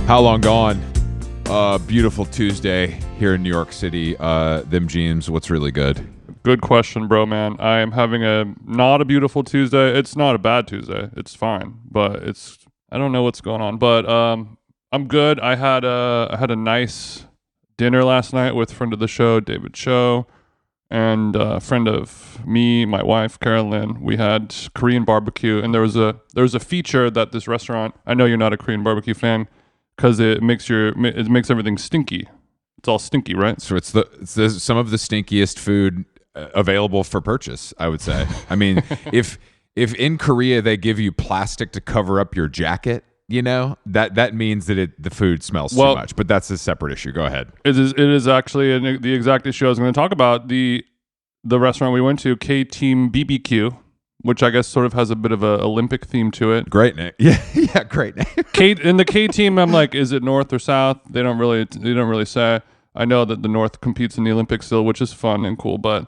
How long gone? Beautiful Tuesday here in New York City. Them jeans, what's really good? Good question, bro, man. I am having not a beautiful Tuesday. It's not a bad Tuesday. It's fine, but I don't know what's going on. But I'm good. I had a nice dinner last night with friend of the show, David Cho, and a friend of me, my wife, Carolyn. We had Korean barbecue, and there was a feature that this restaurant. I know you're not a Korean barbecue fan, because it makes everything stinky. It's all stinky, right? So it's some of the stinkiest food available for purchase, I would say. I mean, if in Korea they give you plastic to cover up your jacket, you know, that means that the food smells too much. But that's a separate issue. Go ahead. It is actually the exact issue I was going to talk about. The restaurant we went to, K-Team BBQ, which I guess sort of has a bit of a Olympic theme to it. Great name. Yeah, great name. In the K-Team, I'm like, is it North or South? They don't really say. I know that the North competes in the Olympics still, which is fun and cool, but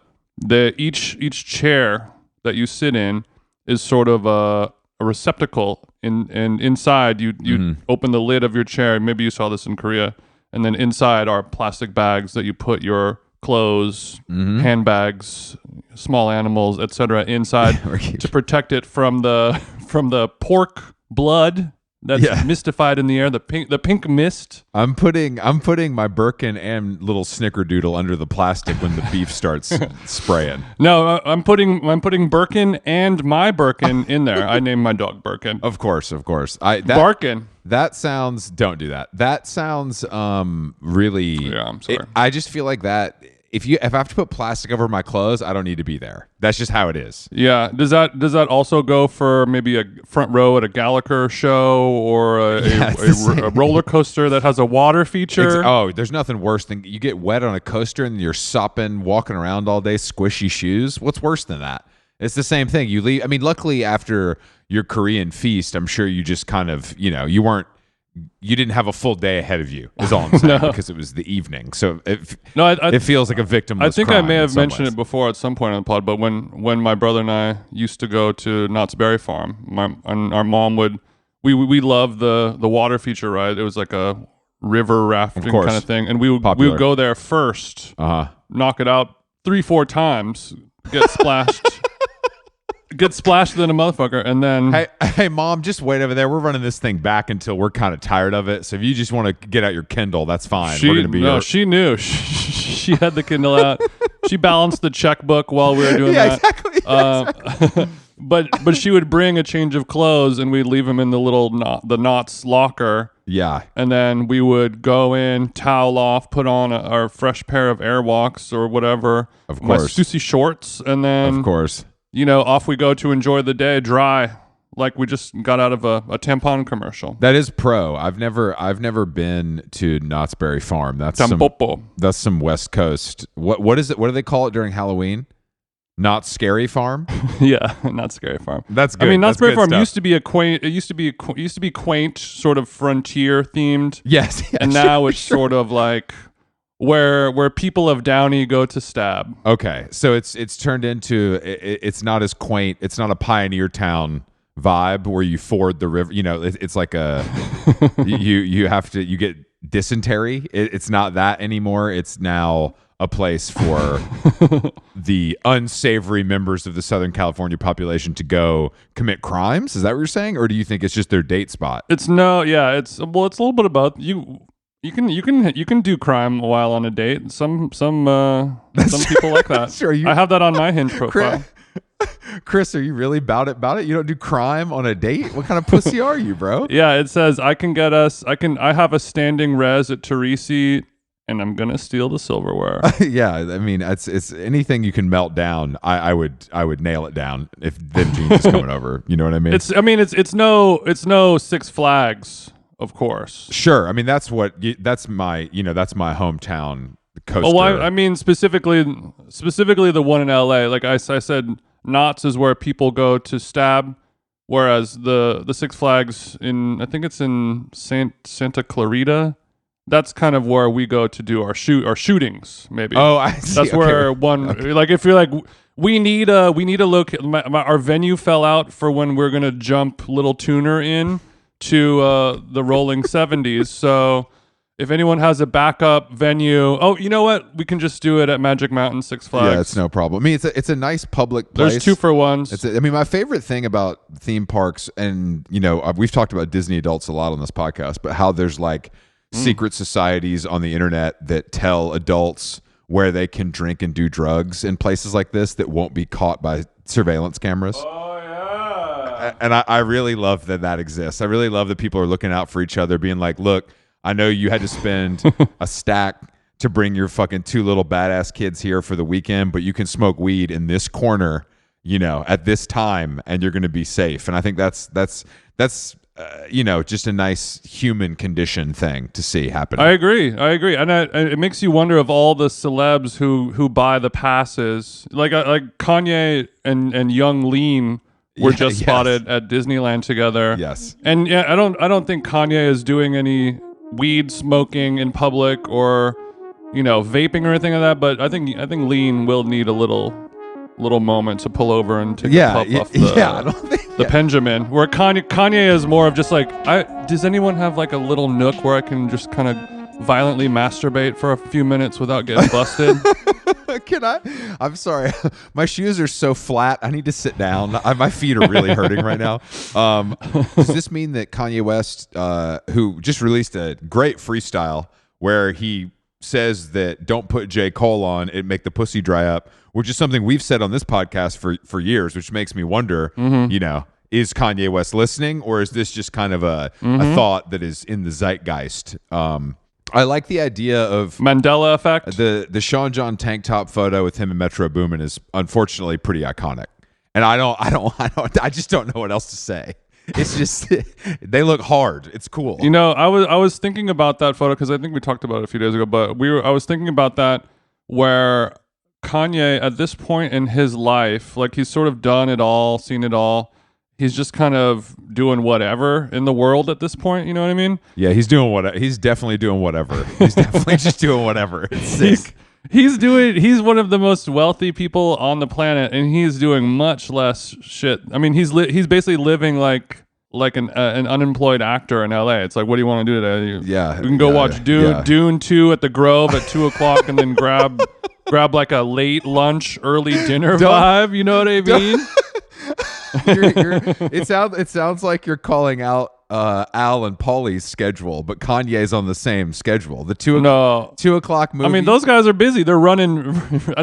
each chair that you sit in is sort of a receptacle, and inside you open the lid of your chair. Maybe you saw this in Korea, and then inside are plastic bags that you put your clothes, handbags, small animals, etc. inside to protect it from the pork blood that's mystified in the air, the pink mist. I'm putting my Birkin and little snickerdoodle under the plastic when the beef starts spraying. No, I'm putting Birkin and my Birkin in there. I named my dog Birkin. Of course. Birkin. That sounds. Don't do that. That sounds really. Yeah, I'm sorry. I just feel like that. If I have to put plastic over my clothes, I don't need to be there. That's just how it is. Yeah. Does that also go for maybe a front row at a Gallagher show or a roller coaster that has a water feature? There's nothing worse than you get wet on a coaster and you're sopping, walking around all day, squishy shoes. What's worse than that? It's the same thing. You leave. I mean, luckily after your Korean feast, I'm sure you just kind of, you didn't have a full day ahead of you, is all I'm saying, because it was the evening. So it feels like a victimless I think crime I may have mentioned it before at some point on the pod, but when my brother and I used to go to Knott's Berry Farm, our mom we loved the water feature ride. It was like a river rafting kind of thing, and we would go there first, knock it out 3-4 times, get splashed. Get splashed than a motherfucker, and then hey mom, just wait over there. We're running this thing back until we're kind of tired of it. So if you just want to get out your Kindle, that's fine. She knew. She had the Kindle out. She balanced the checkbook while we were doing that. Exactly. But she would bring a change of clothes, and we'd leave them in the Knott's locker. Yeah. And then we would go in, towel off, put on our fresh pair of Airwalks or whatever. Of course. My Stussy shorts, and then of course. Off we go to enjoy the day dry, like we just got out of a tampon commercial. That is pro. I've never been to Knott's Berry Farm. That's some West Coast. What is it? What do they call it during Halloween? Not Scary Farm. Yeah, Not Scary Farm. That's good. I mean, Knott's Berry Farm stuff. used to be quaint, sort of frontier themed. Yes, and now it's sort of like where people of Downey go to stab. Okay, so it's turned into it's not as quaint. It's not a pioneer town vibe where you ford the river. It's like a you get dysentery. It's not that anymore. It's now a place for the unsavory members of the Southern California population to go commit crimes. Is that what you're saying, or do you think it's just their date spot? It's a little bit of both. You can do crime while on a date. Some people like that. Sure, I have that on my Hinge profile. Chris, are you really about it? You don't do crime on a date? What kind of pussy are you, bro? Yeah, it says I have a standing res at Teresi, and I'm gonna steal the silverware. Yeah, I mean it's anything you can melt down. I would nail it down if them jeans is coming over. You know what I mean? It's no Six Flags. Of course. Sure. I mean, that's my hometown coaster. Oh, well, I mean, specifically the one in LA. Like I said, Knott's is where people go to stab, whereas the Six Flags I think it's in Santa Clarita. That's kind of where we go to do our shootings, maybe. Oh, I see. That's where like if you're like we need a look. Our venue fell out for when we're gonna jump Little Tuner in to the rolling 70s. So if anyone has a backup venue, you know what? We can just do it at Magic Mountain, Six Flags. Yeah, it's no problem. I mean, it's a nice public place. There's 2-for-1s. I mean, my favorite thing about theme parks, and we've talked about Disney adults a lot on this podcast, but how there's like secret societies on the internet that tell adults where they can drink and do drugs in places like this that won't be caught by surveillance cameras. Oh yeah. And I really love that exists. I really love that people are looking out for each other, being like, look, I know you had to spend a stack to bring your fucking 2 little badass kids here for the weekend, but you can smoke weed in this corner, at this time, and you're going to be safe. And I think that's just a nice human condition thing to see happen. I agree, and it makes you wonder of all the celebs who buy the passes, like Kanye and Yung Lean were just spotted at Disneyland together. Yes, and I don't think Kanye is doing any weed smoking in public or vaping or anything like that, but I think Lean will need a little moment to pull over and take a puff off the Benjamin, where Kanye is more of just like, does anyone have like a little nook where I can just kind of violently masturbate for a few minutes without getting busted? Can I? I'm sorry. My shoes are so flat. I need to sit down. My feet are really hurting right now. Does this mean that Kanye West, who just released a great freestyle where he says that don't put J. Cole on, it make the pussy dry up, which is something we've said on this podcast for years, which makes me wonder, is Kanye West listening, or is this just kind of a thought that is in the zeitgeist? I like the idea of Mandela effect. The Sean John tank top photo with him and Metro Boomin is unfortunately pretty iconic, and I just don't know what else to say. It's just they look hard. It's cool. I was thinking about that photo because I think we talked about it a few days ago, but I was thinking about that where Kanye at this point in his life, like he's sort of done it all, seen it all. He's just kind of doing whatever in the world at this point. You know what I mean? Yeah, he's definitely doing whatever. He's definitely just doing whatever. It's sick. He's one of the most wealthy people on the planet, and he's doing much less shit. I mean, he's basically living like an unemployed actor in LA. It's like, what do you want to do today? We can go watch Dune 2 at the Grove at 2:00 and then grab like a late lunch, early dinner vibe. You know what I mean? It sounds like you're calling out Al and Paulie's schedule, but Kanye's on the same schedule. The 2:00 movie. I mean, those guys are busy. They're running.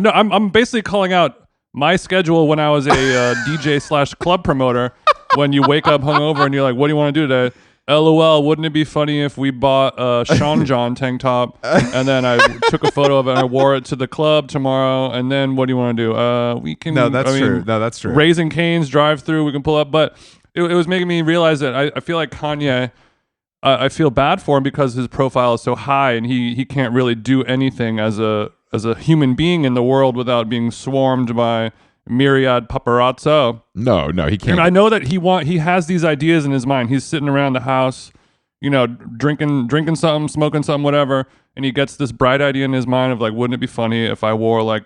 No, I'm basically calling out my schedule when I was a DJ / club promoter. When you wake up hungover and you're like, "What do you want to do today?" LOL, wouldn't it be funny if we bought a Sean John tank top and then I took a photo of it and I wore it to the club tomorrow, and then what do you want to do? We can... No, that's true. Raising Cane's drive-through, we can pull up. But it was making me realize that I feel like Kanye, I feel bad for him because his profile is so high and he can't really do anything as a human being in the world without being swarmed by myriad paparazzo. No, he can't. And I know that he has these ideas in his mind. He's sitting around the house, drinking something, smoking something, whatever, and he gets this bright idea in his mind of like, wouldn't it be funny if I wore like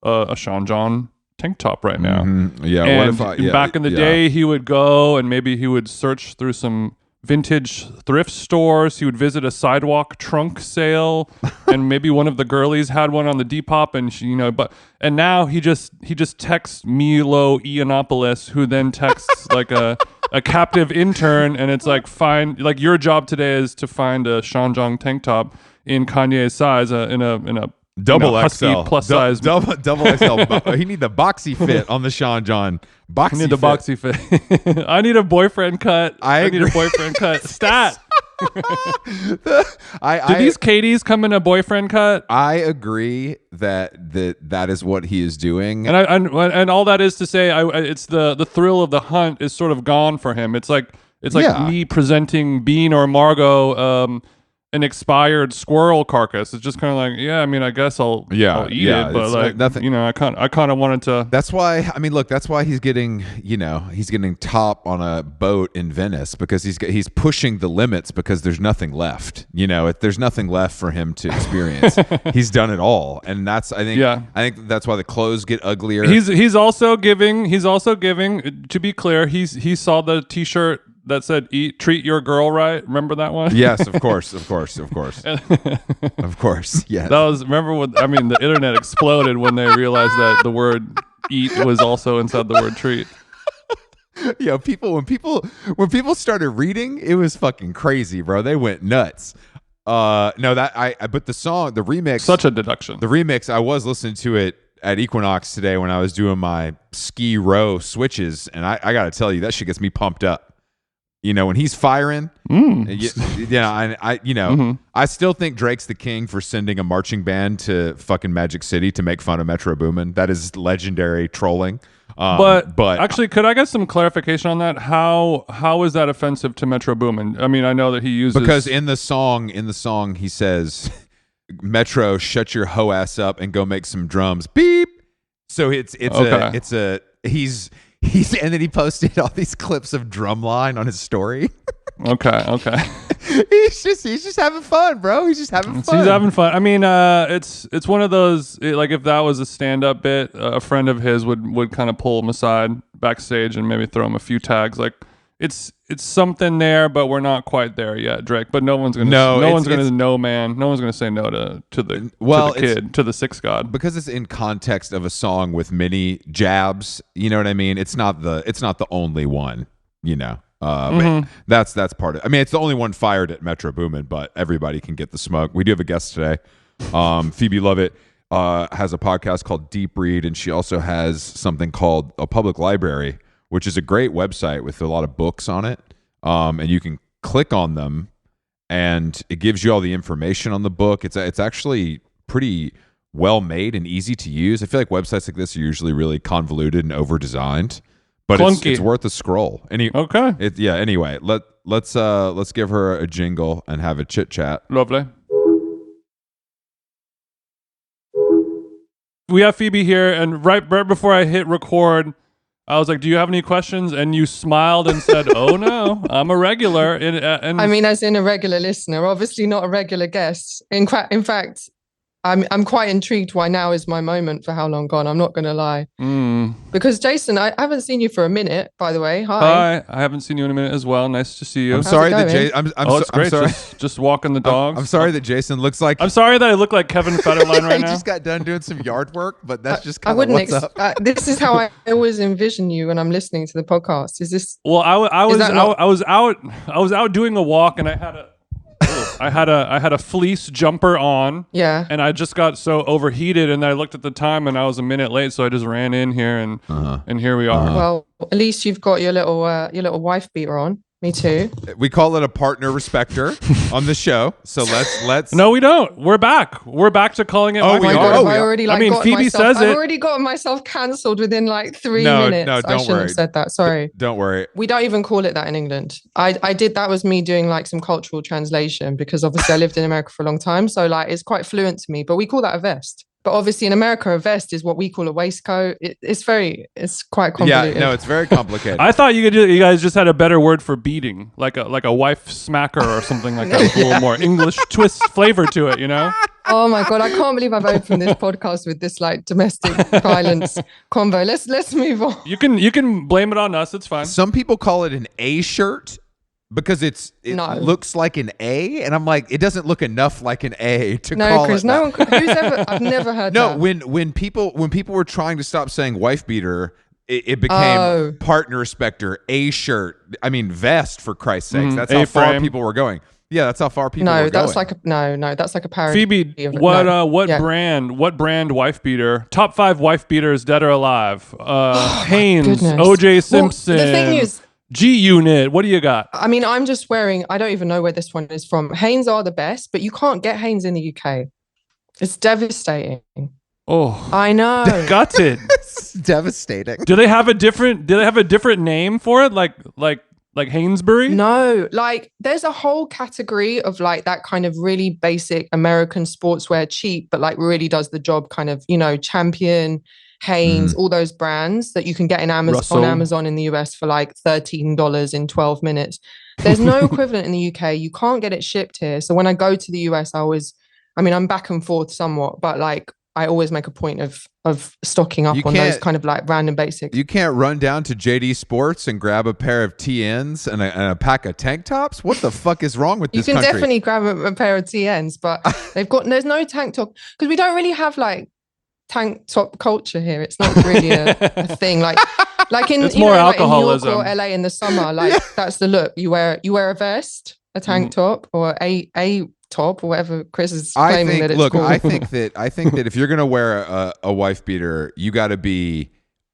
a Sean John tank top right now? Mm-hmm. Yeah. And what if back in the day, he would go and maybe he would search through some vintage thrift stores. He would visit a sidewalk trunk sale, and maybe one of the girlies had one on the Depop, and now he just texts Milo Yiannopoulos, who then texts like a captive intern, and it's like, find, like, your job today is to find a Sean John tank top in Kanye's size, in a double husky XL plus size, double XL. He need the boxy fit on the Sean John. I need the boxy fit. I need a boyfriend cut. I need a boyfriend cut. Stat. Do these Katies come in a boyfriend cut? I agree that is what he is doing, and all that is to say, it's the thrill of the hunt is sort of gone for him. It's like me presenting Bean or Margot an expired squirrel carcass. It's just kind of like, I mean, I guess I'll eat it, but like nothing. I kind of wanted to. That's why. I mean, look, that's why he's getting top on a boat in Venice, because he's pushing the limits, because there's nothing left. If there's nothing left for him to experience, he's done it all, and that's I think that's why the clothes get uglier. He's also giving. To be clear, he saw the T-shirt that said treat your girl right. Remember that one? Yes, of course. Of course. Yes. That was, the internet exploded when they realized that the word eat was also inside the word treat. Yo, when people started reading, it was fucking crazy, bro. They went nuts. But the song, the remix, such a deduction. The remix, I was listening to it at Equinox today when I was doing my ski row switches, and I gotta tell you, that shit gets me pumped up. You know, when he's firing, I still think Drake's the king for sending a marching band to fucking Magic City to make fun of Metro Boomin. That is legendary trolling. But actually, could I get some clarification on that? How is that offensive to Metro Boomin? I mean, I know that he uses, because in the song he says, Metro, shut your hoe ass up and go make some drums. Beep. So he's and then he posted all these clips of Drumline on his story. Okay. he's just having fun, bro. He's just having fun. He's having fun. I mean, it's one of those, like, if that was a stand-up bit, a friend of his would kind of pull him aside backstage and maybe throw him a few tags. Like, it's something there, but we're not quite there yet, Drake. But no one's gonna say no to the sixth god, because it's in context of a song with many jabs. You know what I mean? It's not the only one. You know. But that's part of it. I mean, it's the only one fired at Metro Boomin, but everybody can get the smoke. We do have a guest today. Phoebe Lovatt has a podcast called Deep Read, and she also has something called A Public Library, which is a great website with a lot of books on it. And you can click on them, and it gives you all the information on the book. It's actually pretty well made and easy to use. I feel like websites like this are usually really convoluted and over designed. But it's worth a scroll. Okay. Anyway, let's give her a jingle and have a chit chat. Lovely. We have Phoebe here, and right before I hit record, I was like, "Do you have any questions?" And you smiled and said, "Oh no, I'm a regular." And I mean, as in a regular listener, obviously not a regular guest. In fact, I'm quite intrigued why now is my moment for How Long Gone. I'm not going to lie. Because Jason, I haven't seen you for a minute, by the way. Hi. I haven't seen you in a minute as well. Nice to see you. I'm sorry that it's great. I'm sorry. Just walking the dogs. I'm sorry that Jason looks like... I'm sorry that I look like Kevin Federline right now. He just got done doing some yard work, but that's just kind of what's up. This is how I always envision you when I'm listening to the podcast. Is this... Well, I was out doing a walk, and I had a fleece jumper on. Yeah. And I just got so overheated, and I looked at the time, and I was a minute late, so I just ran in here, and here we are. Well, at least you've got your little wife beater on. Me too. We call it a partner respecter on the show. So let's. No, we don't. We're back. We're back to calling it. Oh, my God! Phoebe says it. I've already got myself cancelled within like 3 minutes. No, don't I shouldn't have said that. Sorry. Don't worry. We don't even call it that in England. I did. That was me doing like some cultural translation, because obviously I lived in America for a long time. So like it's quite fluent to me. But we call that a vest. But obviously in America, a vest is what we call a waistcoat. It's quite convoluted. Yeah, no, it's very complicated. I thought you guys just had a better word for beating, like a wife smacker or something like that, with a little more English twist flavor to it, you know? Oh my God, I can't believe I've opened this podcast with this like domestic violence convo. Let's move on. You can blame it on us. It's fine. Some people call it an A shirt, because it looks like an A, and I'm like, it doesn't look enough like an A to call Chris, it. No, Chris, I've never heard that. No, when people were trying to stop saying wife beater, it became partner respecter, A shirt. I mean vest, for Christ's sakes. That's how far people were going. Yeah, that's how far people were going. That's like a parody. Phoebe, what brand wife beater? Top 5 wife beaters, dead or alive? Hanes, OJ Simpson. Well, the thing is, G-Unit, what do you got? I mean, I'm just wearing, I don't even know where this one is from. Hanes are the best, but you can't get Hanes in the UK. It's devastating. Oh, I know. Gutted. It's devastating. Do they have a different name for it? Like Hainsbury? No, like there's a whole category of like that kind of really basic American sportswear, cheap, but like really does the job, kind of, you know, Champion, Hanes, all those brands that you can get on Amazon in the US for like $13 in 12 minutes. There's no equivalent in the UK. You can't get it shipped here. So when I go to the US, I'm back and forth somewhat, but like I always make a point of stocking up on those kind of like random basics. You can't run down to JD Sports and grab a pair of TNs and a pack of tank tops. What the fuck is wrong with this country? You can definitely grab a pair of TNs, but there's no tank top because we don't really have like tank top culture here. It's not really a thing. Like in it's more alcoholism. Like in New York or LA in the summer, like that's the look. You wear a vest, a tank top, or a top, or whatever Chris is claiming that it's called. I think that if you're gonna wear a wife beater, you got to be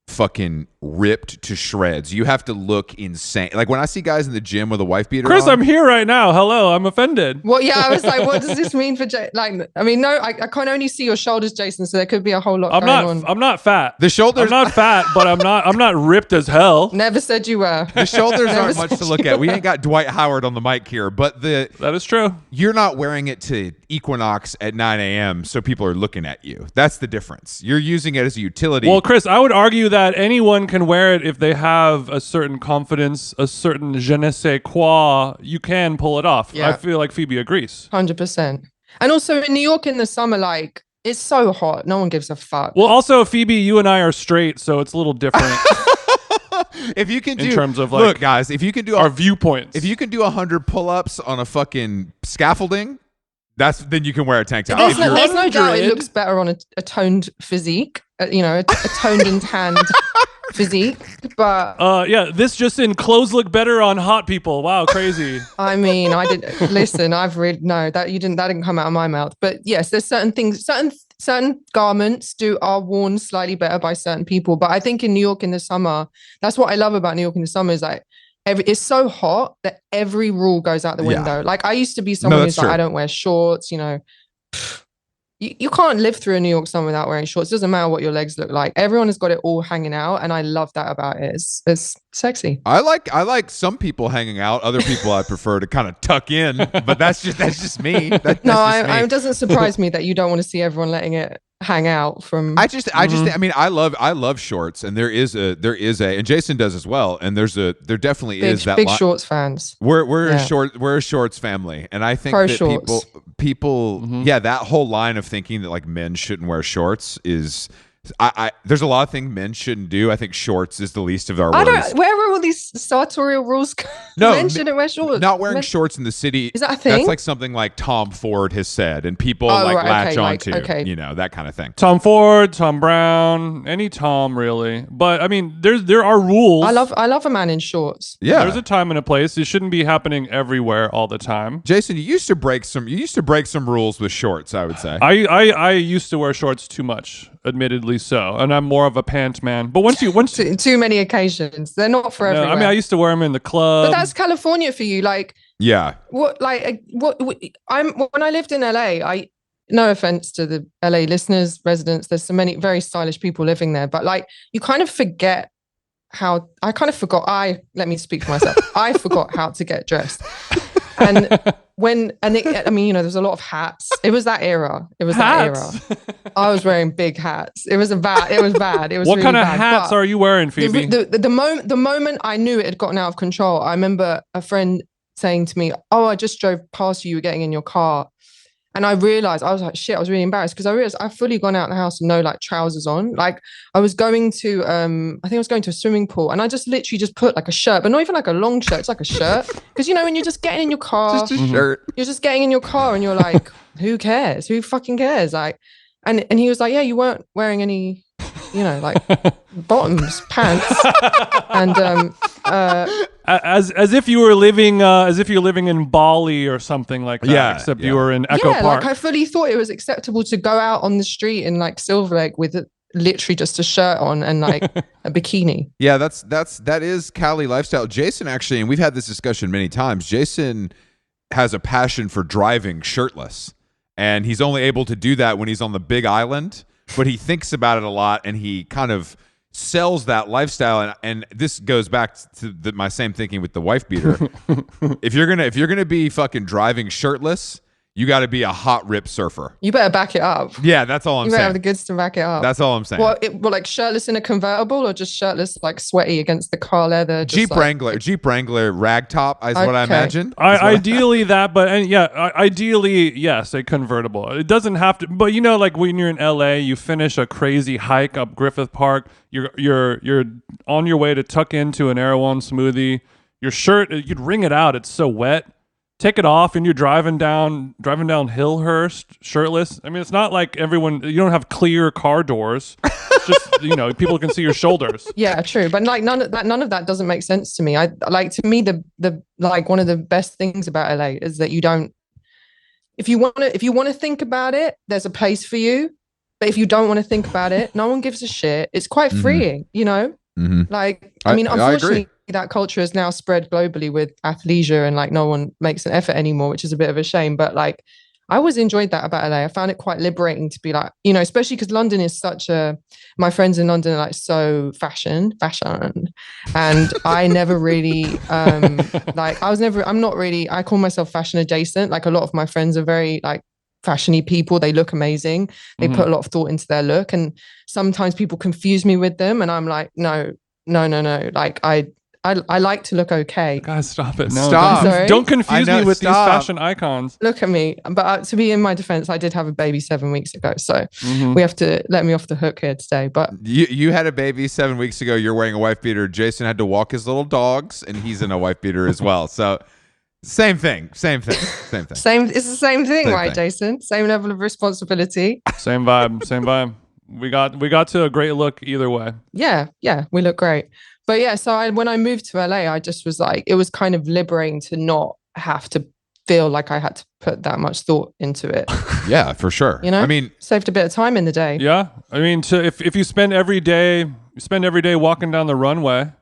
fucking ripped to shreds. You have to look insane. Like when I see guys in the gym with a wife beater Chris, on, I'm here right now. Hello, I'm offended. Well, yeah, I was like, what does this mean for like? I mean, no, I can only see your shoulders, Jason. So there could be a whole lot going on. I'm not fat. The shoulders. I'm not fat, but I'm not ripped as hell. Never said you were. The shoulders aren't much to look at. We ain't got Dwight Howard on the mic here, but that is true. You're not wearing it to Equinox at 9 a.m. so people are looking at you. That's the difference. You're using it as a utility. Well, Chris, I would argue that anyone can wear it if they have a certain confidence, a certain je ne sais quoi. You can pull it off. Yeah. I feel like Phoebe agrees. 100%. And also in New York in the summer, like it's so hot. No one gives a fuck. Well, also Phoebe, you and I are straight, so it's a little different. If you can do, in terms of like, look, guys, if you can do our viewpoints, if you can do 100 pull-ups on a fucking scaffolding, then you can wear a tank top. There's no doubt it looks better on a toned physique, a toned and tanned physique. But yeah, this just in, clothes look better on hot people. Wow, crazy. I mean, I did listen. I've read that didn't come out of my mouth. But yes, there's certain things, certain garments are worn slightly better by certain people. But I think in New York in the summer, that's what I love about New York in the summer is like. It's so hot that every rule goes out the window. Yeah. Like I used to be someone who's like, I don't wear shorts, You can't live through a New York summer without wearing shorts. It doesn't matter what your legs look like. Everyone has got it all hanging out. And I love that about it. It's sexy. I like some people hanging out. Other people I prefer to kind of tuck in, but that's just me. It doesn't surprise me that you don't want to see everyone letting it hang out from. I mean, I love shorts, and there is a, and Jason does as well. And there definitely is that big shorts fans. We're a shorts family, and I think that people, that whole line of thinking that like men shouldn't wear shorts is. There's a lot of things men shouldn't do. I think shorts is the least of our worries. Where are all these sartorial rules? No, men shouldn't wear shorts. Not wearing shorts in the city. Is that a thing? That's like something like Tom Ford has said, and people latch onto, that kind of thing. Tom Ford, Tom Brown, any Tom really. But I mean, there are rules. I love a man in shorts. Yeah, there's a time and a place. It shouldn't be happening everywhere all the time. Jason, you used to break some rules with shorts. I would say. I used to wear shorts too much. Admittedly so, and I'm more of a pant man. But once too many occasions, they're not for everywhere. I mean, I used to wear them in the club. But that's California for you, like. Yeah. When I lived in LA, no offense to the LA listeners, residents, there's so many very stylish people living there, but like you kind of forget let me speak for myself. I forgot how to get dressed. And there's a lot of hats. It was that era. I was wearing big hats. It was bad. It was what really kind of bad. hats are you wearing, Phoebe? The moment I knew it had gotten out of control, I remember a friend saying to me, "Oh, I just drove past you were getting in your car." And I realized, I was like, shit, I was really embarrassed because I realized I've fully gone out of the house with no like trousers on. Like I was going to, I think I was going to a swimming pool and I just literally just put like a shirt, but not even like a long shirt. It's like a shirt. Because when you're just getting in your car, just a shirt. You're just getting in your car and you're like, who cares? Who fucking cares? Like, and he was like, yeah, you weren't wearing any, like bottoms, pants. And, as if you were living in Bali or something like that, except you were in Echo Park. Like I fully thought it was acceptable to go out on the street in like Silver Lake with literally just a shirt on and like a bikini. Yeah, that is Cali lifestyle. Jason actually, and we've had this discussion many times, Jason has a passion for driving shirtless, and he's only able to do that when he's on the Big Island, but he thinks about it a lot and he kind of sells that lifestyle, and this goes back to my same thinking with the wife beater. If you're gonna be fucking driving shirtless, you got to be a hot rip surfer. You better back it up. Yeah, that's all I'm You better saying. have the goods to back it up. That's all I'm saying. Well, like shirtless in a convertible, or just shirtless, like sweaty against the car leather? Jeep Wrangler rag top is what I imagine. Ideally that, but ideally yes, a convertible. It doesn't have to, but like when you're in LA, you finish a crazy hike up Griffith Park. You're on your way to tuck into an Erewhon smoothie. Your shirt, you'd wring it out. It's so wet. Take it off, and you're driving down Hillhurst shirtless. I mean, it's not like you don't have clear car doors. It's just people can see your shoulders. Yeah, true. But like none of that doesn't make sense to me. To me the like one of the best things about LA is that you don't. If you want to think about it, there's a place for you. But if you don't want to think about it, no one gives a shit. It's quite freeing, Mm-hmm. Like, I mean, unfortunately, that culture is now spread globally with athleisure, and like no one makes an effort anymore, which is a bit of a shame. But like, I always enjoyed that about LA. I found it quite liberating to be like, especially because London is my friends in London are like so fashion. And I never really, I call myself fashion adjacent. Like a lot of my friends are very like fashion-y people. They look amazing. They put a lot of thought into their look. And sometimes people confuse me with them. And I'm like, no. Like I like to look okay. Guys, stop it. No, stop. Don't confuse me with these fashion icons. Look at me. But to be in my defense, I did have a baby 7 weeks ago. So we have to let me off the hook here today. But you had a baby 7 weeks ago. You're wearing a wife beater. Jason had to walk his little dogs, and he's in a wife beater as well. So same thing. It's the same thing, right, Jason? Same level of responsibility. Same vibe. We got to a great look either way. Yeah, we look great. But yeah, so when I moved to LA, I just was like, it was kind of liberating to not have to feel like I had to put that much thought into it. Yeah, for sure. I mean, saved a bit of time in the day. Yeah, I mean, if you spend every day walking down the runway,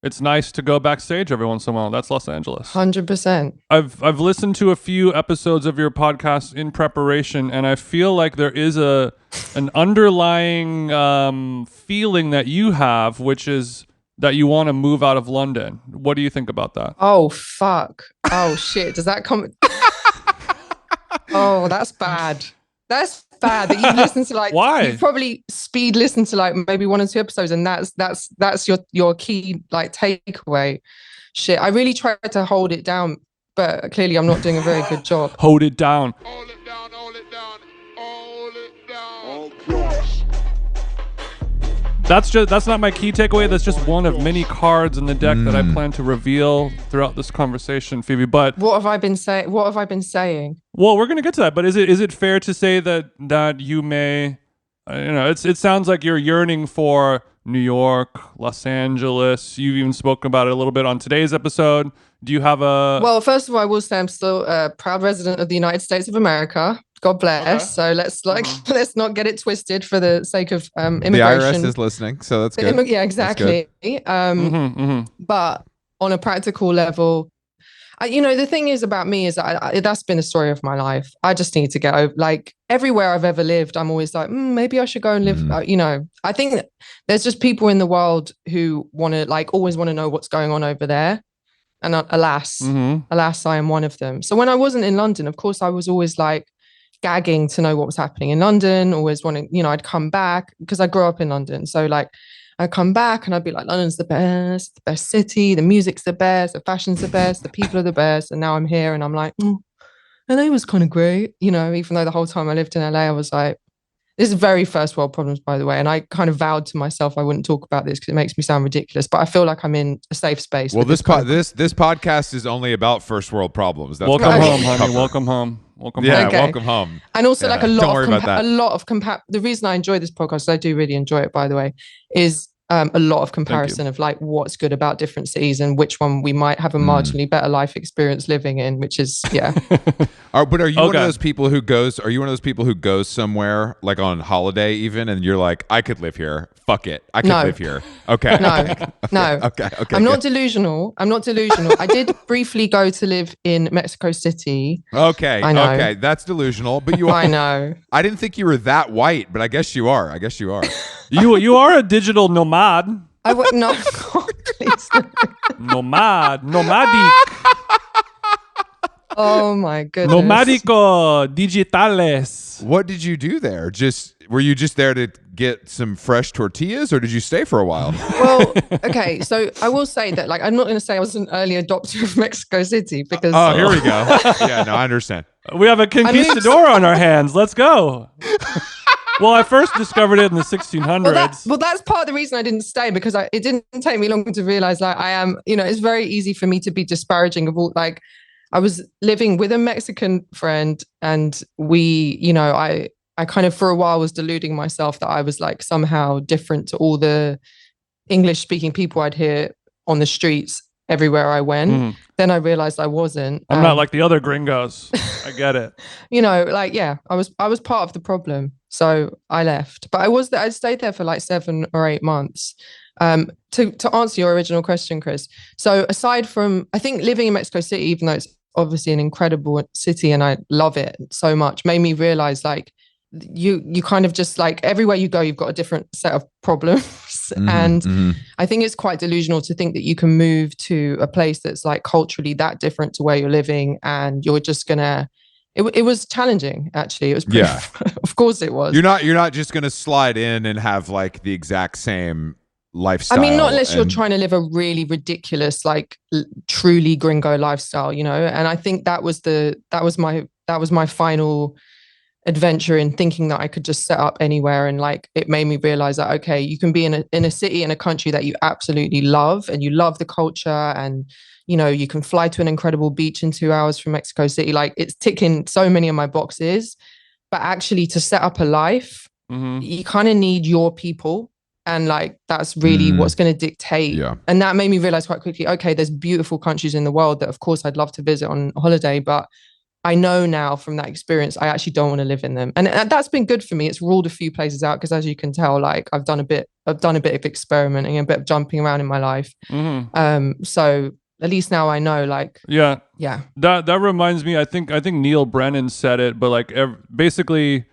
it's nice to go backstage every once in a while. That's Los Angeles. 100%. I've listened to a few episodes of your podcast in preparation, and I feel like there is an underlying feeling that you have, which is that you want to move out of London. What do you think about that? Oh, fuck. Oh, shit. Does that come? Oh, that's bad. That's bad that you've listened to like. Why? You've probably speed listened to like maybe 1 or 2 episodes, and that's your key like takeaway. Shit, I really tried to hold it down, but clearly I'm not doing a very good job. Hold it down. Hold it down, hold it down, hold it down. That's not my key takeaway. That's just one of many cards in the deck that I plan to reveal throughout this conversation, Phoebe. But what have I been saying? Well, we're gonna get to that. But is it fair to say that you may, it sounds like you're yearning for New York, Los Angeles. You've even spoken about it a little bit on today's episode. Do you have a? Well, first of all, I will say I'm still a proud resident of the United States of America. God bless. Okay. So let's not get it twisted for the sake of immigration. The IRS is listening, so that's good. Yeah, exactly. But on a practical level, the thing is about me is that's been the story of my life. I just need to get over. Like everywhere I've ever lived, I'm always like, maybe I should go and live. I think that there's just people in the world who want to always want to know what's going on over there. And alas, I am one of them. So when I wasn't in London, of course, I was always like gagging to know what was happening in London, always wanting, I'd come back because I grew up in London. So I'd come back and I'd be like, London's the best city, the music's the best, the fashion's the best, the people are the best. And now I'm here and I'm like, LA was kind of great, even though the whole time I lived in LA, I was like, this is very first world problems, by the way. And I kind of vowed to myself I wouldn't talk about this because it makes me sound ridiculous. But I feel like I'm in a safe space. Well, this podcast is only about first world problems. That's welcome home, honey. Welcome home. Welcome home. Okay. Welcome home. And also a lot of the reason I enjoy this podcast, I do really enjoy it, by the way, is a lot of comparison of what's good about different cities and which one we might have a marginally better life experience living in, which is But are you one of those people who goes? Are you one of those people who goes somewhere like on holiday even, and you're like, I could live here. Fuck it, I could live here. Okay. No. Okay. I'm not delusional. I did briefly go to live in Mexico City. Okay. I know. Okay, that's delusional. But you are. I know. I didn't think you were that white, but I guess you are. You are a digital nomad. I would not. Please. Nomadic. Oh my goodness. Nomadico digitales. What did you do there? Were you just there to get some fresh tortillas, or did you stay for a while? Well, okay, so I will say that, like, I'm not going to say I was an early adopter of Mexico City because. Oh, here we go. Yeah, no, I understand. We have a conquistador on our hands. Let's go. Well, I first discovered it in the 1600s. Well, that's part of the reason I didn't stay, because it didn't take me long to realize, like, I am, it's very easy for me to be disparaging of all, like, I was living with a Mexican friend, and I kind of for a while was deluding myself that I was like somehow different to all the English speaking people I'd hear on the streets everywhere I went. Then I realized I wasn't. I'm not like the other gringos. I get it. I was part of the problem. So I left, but I stayed there for like 7 or 8 months. To answer your original question, Chris. So aside from, I think living in Mexico City, even though it's obviously an incredible city and I love it so much, made me realize like you kind of just like everywhere you go, you've got a different set of problems. And I think it's quite delusional to think that you can move to a place that's like culturally that different to where you're living and you're just gonna. It was challenging, actually. It was pretty, Yeah. Of course it was. You're not just gonna slide in and have like the exact same lifestyle. I mean, not unless you're trying to live a really ridiculous, like truly gringo lifestyle, And I think that was my final adventure in thinking that I could just set up anywhere, and like it made me realize that okay, you can be in a city, in a country that you absolutely love and you love the culture, and you can fly to an incredible beach in 2 hours from Mexico City. Like it's ticking so many of my boxes, but actually to set up a life, you kind of need your people. And like, that's really what's going to dictate. Yeah. And that made me realize quite quickly, okay, there's beautiful countries in the world that of course I'd love to visit on holiday, but I know now from that experience, I actually don't want to live in them. And that's been good for me. It's ruled a few places out because as you can tell, like I've done a bit of experimenting, a bit of jumping around in my life. So at least now I know, like, yeah. That reminds me, I think Neil Brennan said it, but like basically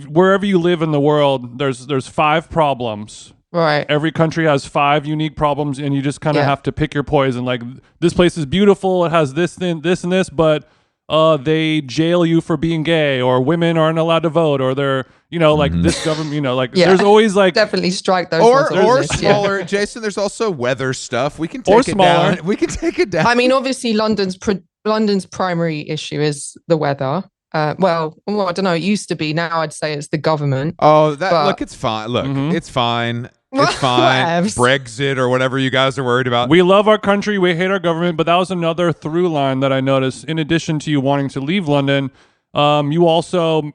wherever you live in the world, there's 5 problems. Right. Every country has 5 unique problems, and you just kind of have to pick your poison. Like this place is beautiful, it has this thing, this and this, but they jail you for being gay, or women aren't allowed to vote, or they're like this government, there's always like definitely strike those or smaller. Jason, there's also weather stuff. We can take it down. We can take it down. I mean, obviously London's primary issue is the weather. Well, I don't know. It used to be. Now I'd say it's the government. Oh, look, it's fine. Look, it's fine. It's fine. Brexit or whatever you guys are worried about. We love our country. We hate our government. But that was another through line that I noticed. In addition to you wanting to leave London, you also,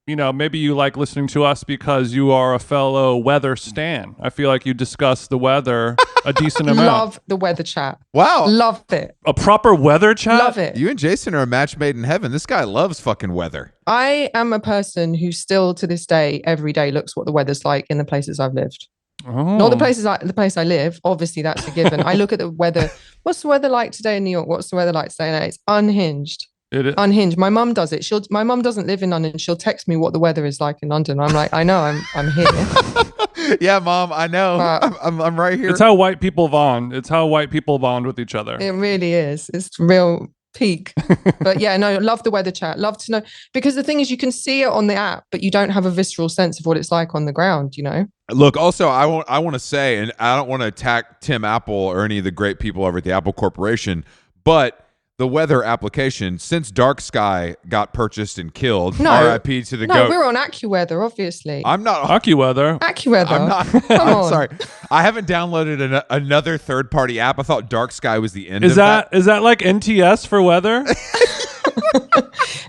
maybe you like listening to us because you are a fellow weather stan. I feel like you discuss the weather a decent amount. Love the weather chat. Wow. Love it. A proper weather chat? Love it. You and Jason are a match made in heaven. This guy loves fucking weather. I am a person who still to this day, every day looks what the weather's like in the places I've lived. Oh. Not the place I live. Obviously, that's a given. I look at the weather. What's the weather like today in New York? What's the weather like today in LA? It's unhinged. It is. Unhinged. My mum does it. My mum doesn't live in London. She'll text me what the weather is like in London. I'm like, I know, I'm here. Yeah, Mom, I know. I'm right here. It's how white people bond. With each other. It really is. It's real peak. But yeah, no, love the weather chat. Love to know, because the thing is, you can see it on the app, but you don't have a visceral sense of what it's like on the ground. Look, also, I want to say, and I don't want to attack Tim Apple or any of the great people over at the Apple Corporation, but the weather application, since Dark Sky got purchased and killed, RIP to the GOAT. No, we're on AccuWeather, obviously. I'm not AccuWeather. I'm not. I'm sorry. I haven't downloaded another third-party app. I thought Dark Sky was the end of that. Is that like NTS for weather?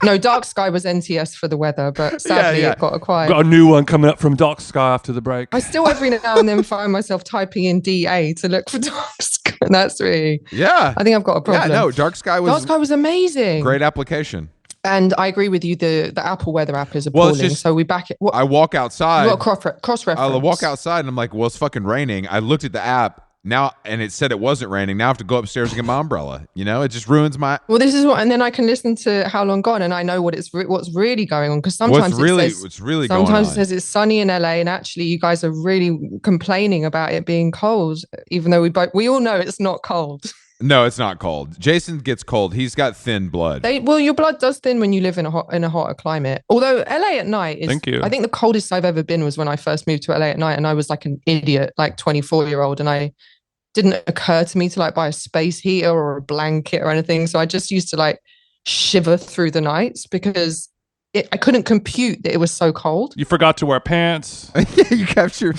No, Dark Sky was NTS for the weather, but sadly it got acquired. Got a new one coming up from Dark Sky after the break. I still every now and then find myself typing in DA to look for Dark Sky. That's really... Yeah. I think I've got a problem. Yeah, no, Dark Sky was amazing. Great application. And I agree with you, the Apple weather app is appalling. Well, so we back it. I walk outside. You got cross-reference. I walk outside and I'm like, well, it's fucking raining. I looked at the app now and it said it wasn't raining. Now I have to go upstairs and get my umbrella. It just ruins my... Well, this is what... And then I can listen to How Long Gone and I know what's really going on, because sometimes sometimes it says it's sunny in LA and actually you guys are really complaining about it being cold, even though we all know it's not cold. No, it's not cold. Jason gets cold. He's got thin blood. Well, your blood does thin when you live in a hotter climate. Although LA at night is, Thank you. I think the coldest I've ever been was when I first moved to LA at night, and I was like an idiot, like 24-year-old, and I didn't occur to me to like buy a space heater or a blanket or anything. So I just used to like shiver through the nights because I couldn't compute that it was so cold. You forgot to wear pants. Yeah, you kept your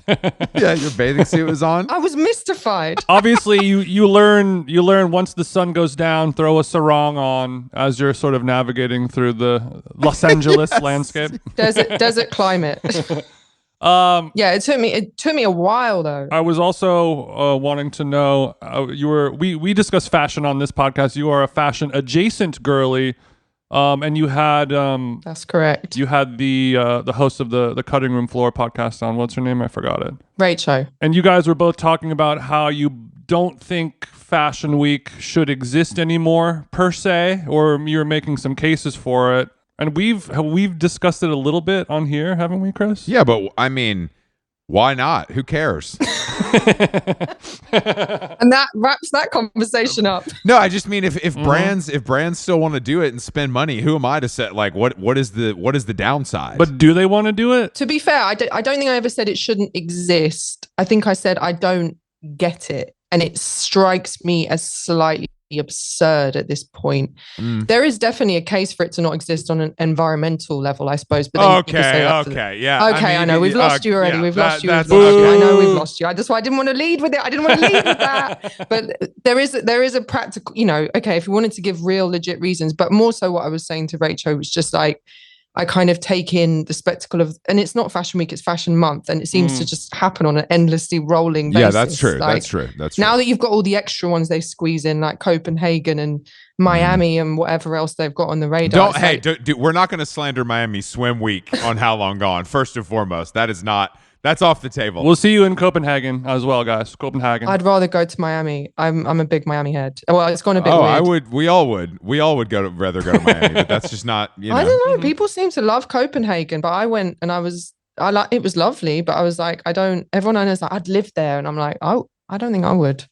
your bathing suit was on. I was mystified. Obviously, you learn once the sun goes down, throw a sarong on as you're sort of navigating through the Los Angeles landscape. Desert climate. Yeah, it took me a while though. I was also wanting to know we discussed fashion on this podcast. You are a fashion adjacent girly. And you had That's correct. You had the host of the Cutting Room Floor podcast on. What's her name? I forgot it. Rachel. And you guys were both talking about how you don't think Fashion Week should exist anymore per se, or you're making some cases for it. And we've discussed it a little bit on here, haven't we, Chris? Yeah, but I mean, why not? Who cares? And that wraps that conversation up. No, I just mean if brands still want to do it and spend money, who am I to set like what is the downside? But do they want to do it? To be fair, I don't think I ever said it shouldn't exist. I think I said I don't get it, and it strikes me as slightly absurd at this point. There is definitely a case for it to not exist on an environmental level, I suppose. But then I know we've lost you already. We've lost you. I know we've lost you. That's why I didn't want to lead with it. I didn't want to lead with that. But there is a practical, okay, if you wanted to give real legit reasons, but more so what I was saying to Rachel was just like, I kind of take in the spectacle of, and it's not Fashion Week, it's Fashion Month, and it seems to just happen on an endlessly rolling basis. Yeah, that's true. Like, that's true. That's true. Now that you've got all the extra ones they squeeze in, like Copenhagen and Miami and whatever else they've got on the radar. We're not going to slander Miami Swim Week on How Long Gone. First and foremost, that's off the table. We'll see you in Copenhagen as well, guys. Copenhagen. I'd rather go to Miami. I'm a big Miami head. Well, it's gone a bit weird. I would. We all would. We all would rather go to Miami, but that's just not. I don't know. People seem to love Copenhagen, but I went and it was lovely, but I was like, everyone I know is like, I'd live there, and I'm like, oh, I don't think I would.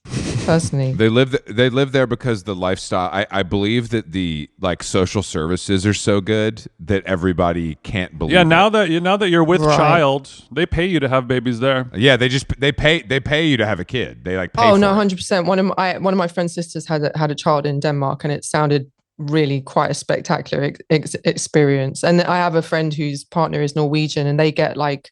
Personally, they live there because the lifestyle. I believe that the like social services are so good that everybody can't believe. Yeah, now that you're with child, they pay you to have babies there. Yeah, they pay you to have a kid. They like pay. Oh no, 100%. One of my friend's sisters had a child in Denmark, and it sounded really quite a spectacular experience. And I have a friend whose partner is Norwegian, and they get like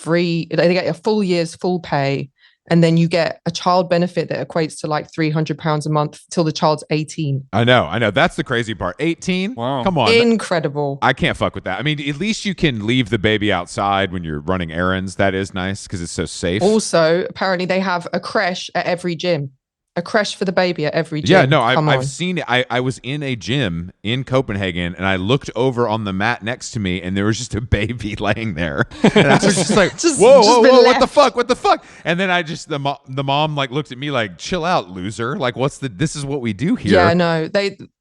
they get a full year's full pay. And then you get a child benefit that equates to like £300 a month till the child's 18. I know. That's the crazy part. 18? Wow. Come on. Incredible. I can't fuck with that. I mean, at least you can leave the baby outside when you're running errands. That is nice because it's so safe. Also, apparently they have a creche at every gym. A creche for the baby at every gym. Yeah, no, I've seen it. I was in a gym in Copenhagen, and I looked over on the mat next to me, and there was just a baby laying there. And I was just like, whoa, what the fuck? And then the mom like looked at me like, chill out, loser. Like, this is what we do here. Yeah, no,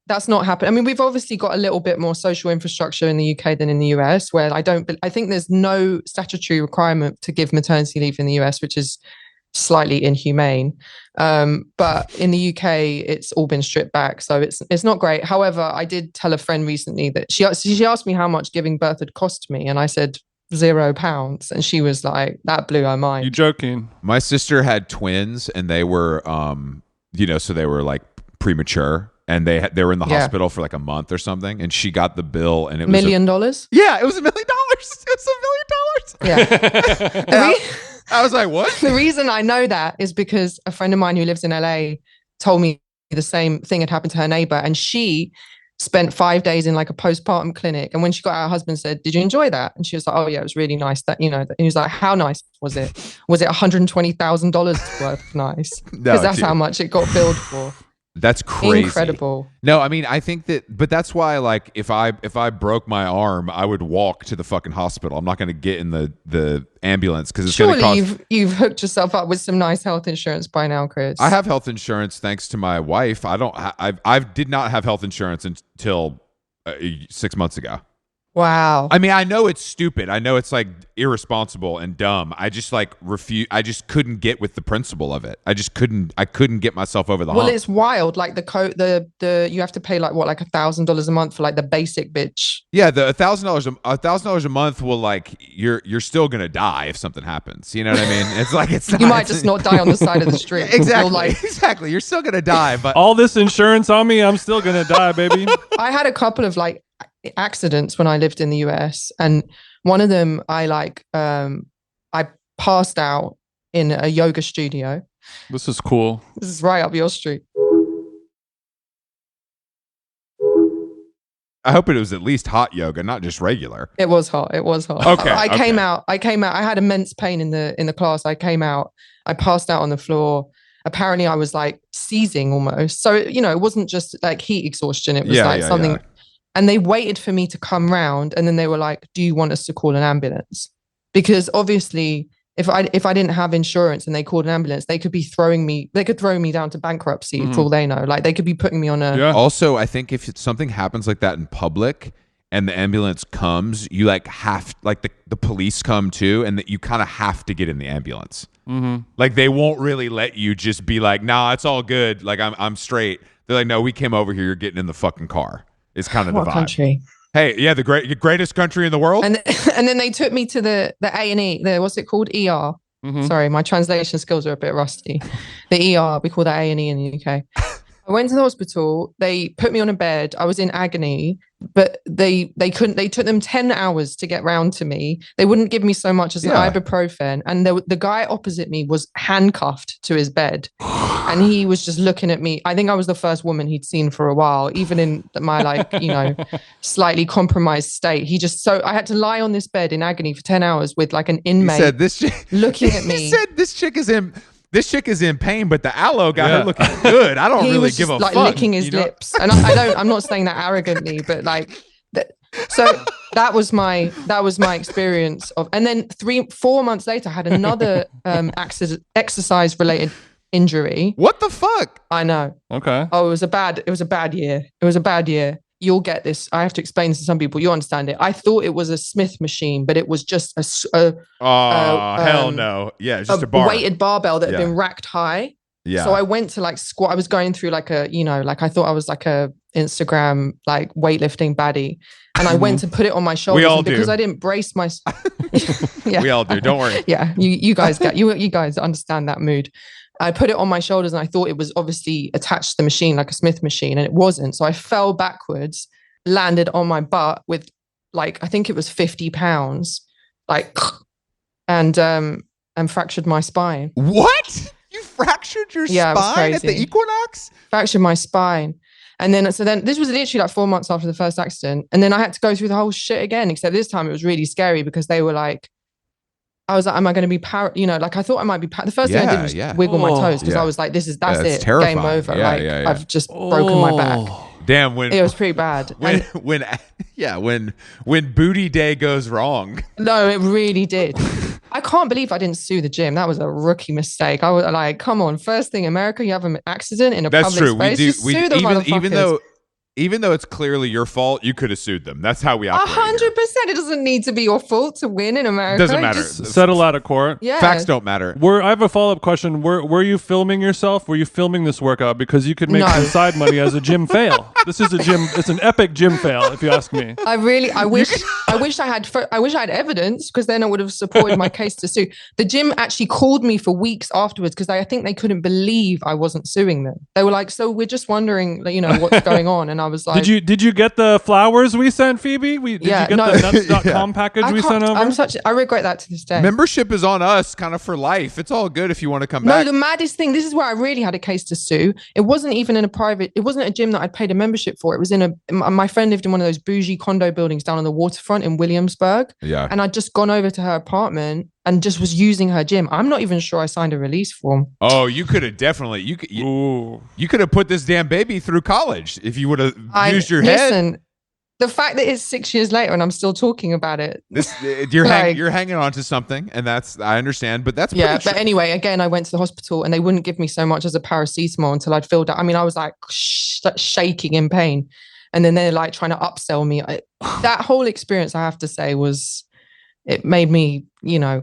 that's not happening. I mean, we've obviously got a little bit more social infrastructure in the UK than in the US, where I think there's no statutory requirement to give maternity leave in the US, which is slightly inhumane. But in the UK, it's all been stripped back, so it's not great. However, I did tell a friend recently that she asked me how much giving birth had cost me, and I said £0, and she was like, that blew her mind. You joking? My sister had twins, and they were so they were like premature, and they were in the hospital for like a month or something, and she got the bill, and it was $1 million. Yeah, it was $1 million. It was $1 million. Yeah. I was like, what? The reason I know that is because a friend of mine who lives in LA told me the same thing had happened to her neighbor, and she spent 5 days in like a postpartum clinic. And when she got out, her husband said, "Did you enjoy that?" And she was like, "Oh yeah, it was really nice." That and he was like, "How nice was it? Was it $120,000 worth nice?" Because that's how much it got billed for. That's crazy. Incredible. No, I mean, I think but that's why, like, if I broke my arm, I would walk to the fucking hospital. I'm not going to get in the ambulance because it's going to cost. Surely you've hooked yourself up with some nice health insurance by now, Chris. I have health insurance thanks to my wife. I did not have health insurance until 6 months ago. Wow. I mean, I know it's stupid. I know it's like irresponsible and dumb. I just like refuse. I just couldn't get with the principle of it. I couldn't get myself over the hump. Well, it's wild. Like the you have to pay like what, like $1,000 a month for like the basic bitch. Yeah, the $1,000 a month will like you're still gonna die if something happens. You know what I mean? It's like it's not, You might just not die on the side of the street. Exactly. Exactly. You're still gonna die, but All this insurance on me, I'm still gonna die, baby. I had a couple of like accidents when I lived in the US, and one of them I passed out in a yoga studio. This is cool. This is right up your street. I hope it was at least hot yoga, not just regular. It was hot. It was hot. Okay, I came out. I had immense pain in the class. I came out. I passed out on the floor. Apparently, I was like seizing almost. So it wasn't just like heat exhaustion. It was something. Yeah. And they waited for me to come round, and then they were like, "Do you want us to call an ambulance?" Because obviously, if I didn't have insurance and they called an ambulance, they could be throwing me. They could throw me down to bankruptcy for all they know. Like they could be putting me on a. Yeah. Also, I think if something happens like that in public and the ambulance comes, you like have like the police come too, and that you kind of have to get in the ambulance. Mm-hmm. Like they won't really let you just be like, "Nah, it's all good. Like I'm straight." They're like, "No, we came over here. You're getting in the fucking car." It's kind of the vibe. Country? Hey, yeah, the greatest country in the world. And then they took me to the A&E. What's it called? ER. Mm-hmm. Sorry, my translation skills are a bit rusty. The ER, we call that A&E in the UK. I went to the hospital. They put me on a bed. I was in agony, but they couldn't. They took them 10 hours to get round to me. They wouldn't give me so much as an ibuprofen. And the guy opposite me was handcuffed to his bed, and he was just looking at me. I think I was the first woman he'd seen for a while, even in my slightly compromised state. I had to lie on this bed in agony for 10 hours with like an inmate. He said, "This chick," looking at me. He said, "This chick is in pain, but the aloe got her looking good. I don't really give a fuck." Licking his lips, and I'm not saying that arrogantly, but like that. So that was my experience of. And then 4 months later, I had another exercise related injury. What the fuck? I know. Okay. Oh, it was a bad year. It was a bad year. You'll get this. I have to explain this to some people. You understand it. I thought it was a Smith machine, but it was just hell no. Yeah, it's just a bar. Weighted barbell that had been racked high. Yeah. So I went to like squat. I was going through like I thought I was like a Instagram like weightlifting baddie, and I went to put it on my shoulders. We all because do. I didn't brace my. We all do. Don't worry. Yeah, you guys get you guys understand that mood. I put it on my shoulders, and I thought it was obviously attached to the machine like a Smith machine, and it wasn't. So I fell backwards, landed on my butt with like I think it was 50 pounds, like, and fractured my spine. What? You fractured your spine at the Equinox? Fractured my spine. And then this was literally like 4 months after the first accident. And then I had to go through the whole shit again, except this time it was really scary because they were like, I was like, am I going to be like I thought I might be the first thing I did was wiggle my toes because I was like, that's it. Terrifying. Game over. I've just broken my back. Damn, it was pretty bad. When booty day goes wrong. No, it really did. I can't believe I didn't sue the gym. That was a rookie mistake. I was like, come on, first thing, America, you have an accident in a public space. Just sue the motherfuckers. Even though it's clearly your fault, you could have sued them. That's how we operate. 100%. It doesn't need to be your fault to win in America. Doesn't matter. Settle out of court. Yeah. Facts don't matter. I have a follow-up question. Were you filming yourself? Were you filming this workout? Because you could make some side money as a gym fail. This is a gym. It's an epic gym fail, if you ask me. I wish I had evidence, because then I would have supported my case to sue. The gym actually called me for weeks afterwards because I think they couldn't believe I wasn't suing them. They were like, so we're just wondering, what's going on. And I was like, Did you get the flowers we sent, Phoebe? Did you get the nuts.com package we sent over? I regret that to this day. Membership is on us kind of for life. It's all good if you want to come back. No, the maddest thing, this is where I really had a case to sue. It wasn't even in it wasn't a gym that I'd paid a membership for. It was my friend lived in one of those bougie condo buildings down on the waterfront in Williamsburg. Yeah. And I'd just gone over to her apartment and just was using her gym. I'm not even sure I signed a release form. Oh, you could have definitely, you could have put this damn baby through college if you would have used your head. Listen, the fact that it's 6 years later and I'm still talking about it. You're hanging on to something, and I understand, but that's pretty true. But anyway, again, I went to the hospital and they wouldn't give me so much as a paracetamol until I'd filled out. I mean, I was like shaking in pain. and then they're like trying to upsell me. That whole experience, I have to say, it made me,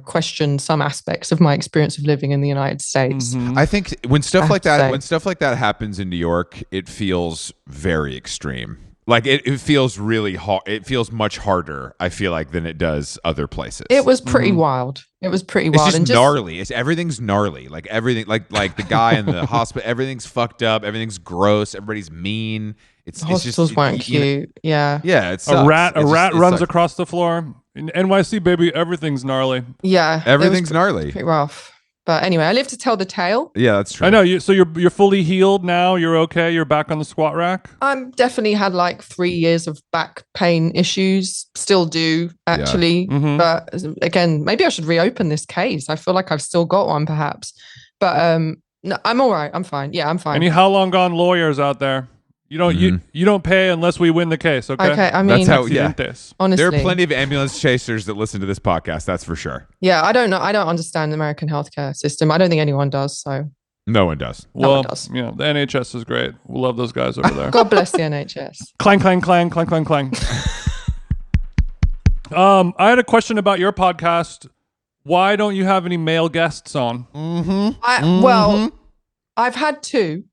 question some aspects of my experience of living in the United States. I think when stuff like that happens in New York, it feels very extreme. Like it feels really hard. It feels much harder, I feel like, than it does other places. It was pretty wild. It was pretty wild. It's just gnarly. Everything's gnarly. Like everything, like the guy in the hospital, everything's fucked up. Everything's gross. Everybody's mean. The hospitals weren't cute. Yeah. Yeah. It sucks. A rat runs across the floor. In NYC, baby, everything's gnarly. Yeah. Everything's gnarly. Pretty rough. But anyway, I live to tell the tale. Yeah, that's true. I know. So you're fully healed now. You're okay. You're back on the squat rack. I'm definitely had like 3 years of back pain issues. Still do, actually. Yeah. But again, maybe I should reopen this case. I feel like I've still got one, perhaps. But no, I'm all right. I'm fine. Yeah, I'm fine. Any how long gone lawyers out there? You don't pay unless we win the case. Okay. Okay. I mean, that's how. Honestly, there are plenty of ambulance chasers that listen to this podcast. That's for sure. Yeah, I don't know. I don't understand the American healthcare system. I don't think anyone does. So no one does. No one does. The NHS is great. We love those guys over there. God bless the NHS. Clang, clang, clang, clang, clang, clang. I had a question about your podcast. Why don't you have any male guests on? Well, I've had 2.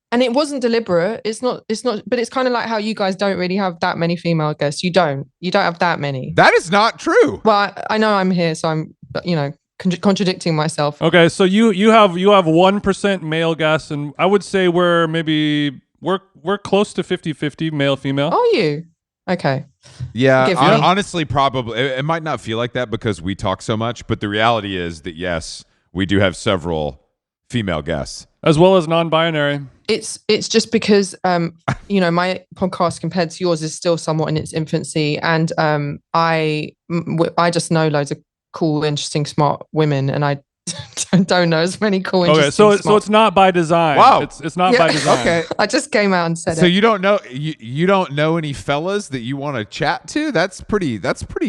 And it wasn't deliberate. It's not, but it's kind of like how you guys don't really have that many female guests. You don't have that many. That is not true. Well, I know I'm here, so I'm, contradicting myself. Okay. So you have 1% male guests, and I would say we're close to 50-50 male, female. Are you? Okay. Yeah. Honestly, probably. It might not feel like that because we talk so much, but the reality is that yes, we do have several female guests. As well as non-binary. It's just because my podcast compared to yours is still somewhat in its infancy, and I just know loads of cool, interesting, smart women, and I don't know as many cool. Okay, so it's not by design. Wow, it's not by design. Okay, I just came out and said it. So you don't know you don't know any fellas that you want to chat to? That's pretty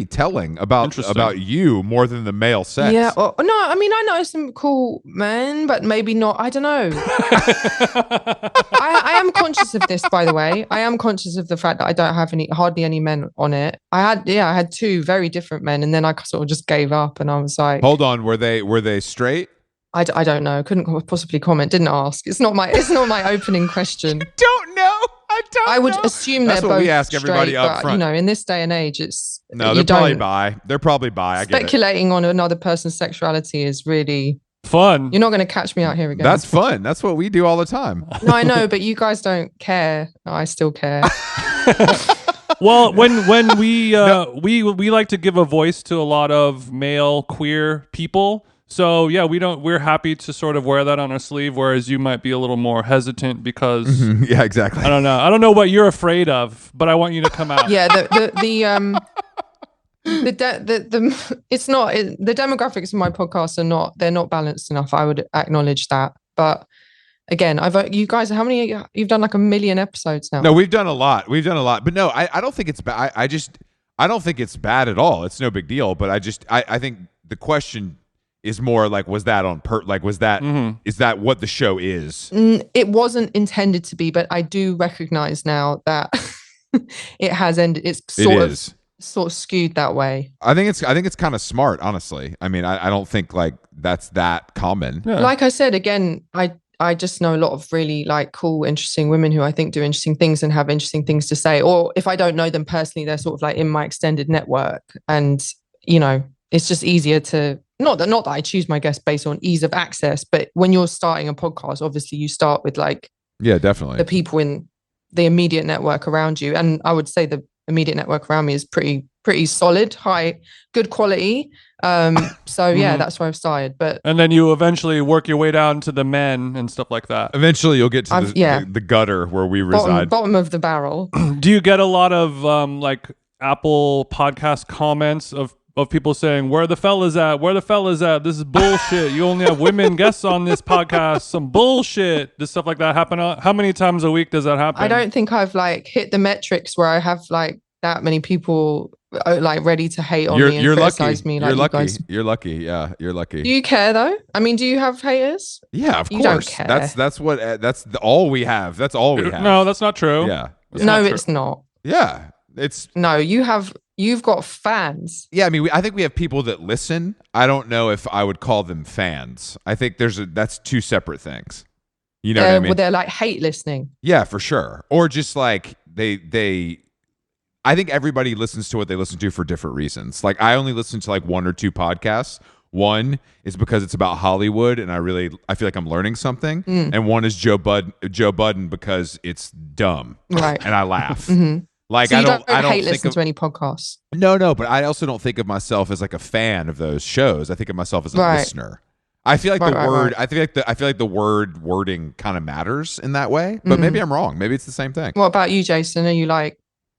telling about you more than the male sex. Yeah. No, I mean I know some cool men, but maybe not. I don't know. I am conscious of this, by the way. I am conscious of the fact that I don't have hardly any men on it. I had 2 very different men, and then I sort of just gave up, and I was like, hold on, were they straight? I don't know. Couldn't possibly comment. Didn't ask. It's not my opening question. Don't know. I would assume they're both we ask everybody straight, up front. But, in this day and age, it's they're probably bi. They're probably bi. Speculating on another person's sexuality is really fun. You're not going to catch me out here again. That's fun. That's what we do all the time. No, I know, but you guys don't care. I still care. Well, when we like to give a voice to a lot of male queer people. So yeah, we're happy to sort of wear that on our sleeve, whereas you might be a little more hesitant because yeah, exactly. I don't know what you're afraid of, but I want you to come out. Yeah, the demographics of my podcast they're not balanced enough. I would acknowledge that, but again, you guys, how many you've done? Like 1 million episodes now. No, we've done a lot, but no, I don't think it's bad. I don't think it's bad at all. It's no big deal, but I think the question is more like, was that on is that what the show is? It wasn't intended to be, but I do recognize now that it has ended. It's sort of skewed that way. I think it's kind of smart, honestly. I mean, I don't think like that's that common. Yeah. Like I said, again, I just know a lot of really like cool, interesting women who I think do interesting things and have interesting things to say. Or if I don't know them personally, they're sort of like in my extended network. And, it's just easier to, not that I choose my guests based on ease of access, but when you're starting a podcast, obviously you start with like, yeah, definitely, the people in the immediate network around you. And I would say the immediate network around me is pretty solid, good quality. So yeah, that's where I've started. And then you eventually work your way down to the men and stuff like that. Eventually you'll get to the gutter where we reside. Bottom of the barrel. Do you get a lot of like Apple podcast comments of people saying, where the fellas at? This is bullshit. You only have women guests on this podcast. Some bullshit. Does stuff like that happen? How many times a week does that happen? I don't think I've like hit the metrics where I have like that many people like ready to hate on You're me and you're lucky. criticize me. Like You're you lucky. guys. You're lucky. Yeah, you're lucky. Do you care though? I mean, do you have haters? Yeah, of You don't course. care. That's all we have. That's all we have. No, that's not true. Yeah. That's No, not true. it's not. Yeah. It's No, you've got fans. yeah. I mean, I think we have people that listen. I don't know if I would call them fans. I think that's two separate things. You know what I mean? Well, they're like hate listening. Yeah, for sure. Or just like they. I think everybody listens to what they listen to for different reasons. Like I only listen to like one or two podcasts. One is because it's about Hollywood and I feel like I'm learning something. And one is Joe Budden because it's dumb. Right. And I laugh. Mhm. Like So you don't I don't hate think listen of, to any podcasts. No, but I also don't think of myself as like a fan of those shows. I think of myself as a Right. listener. I feel like Right, the right, word right. I feel like the wording kind of matters in that way, but maybe I'm wrong. Maybe it's the same thing. What about you, Jason? Are you like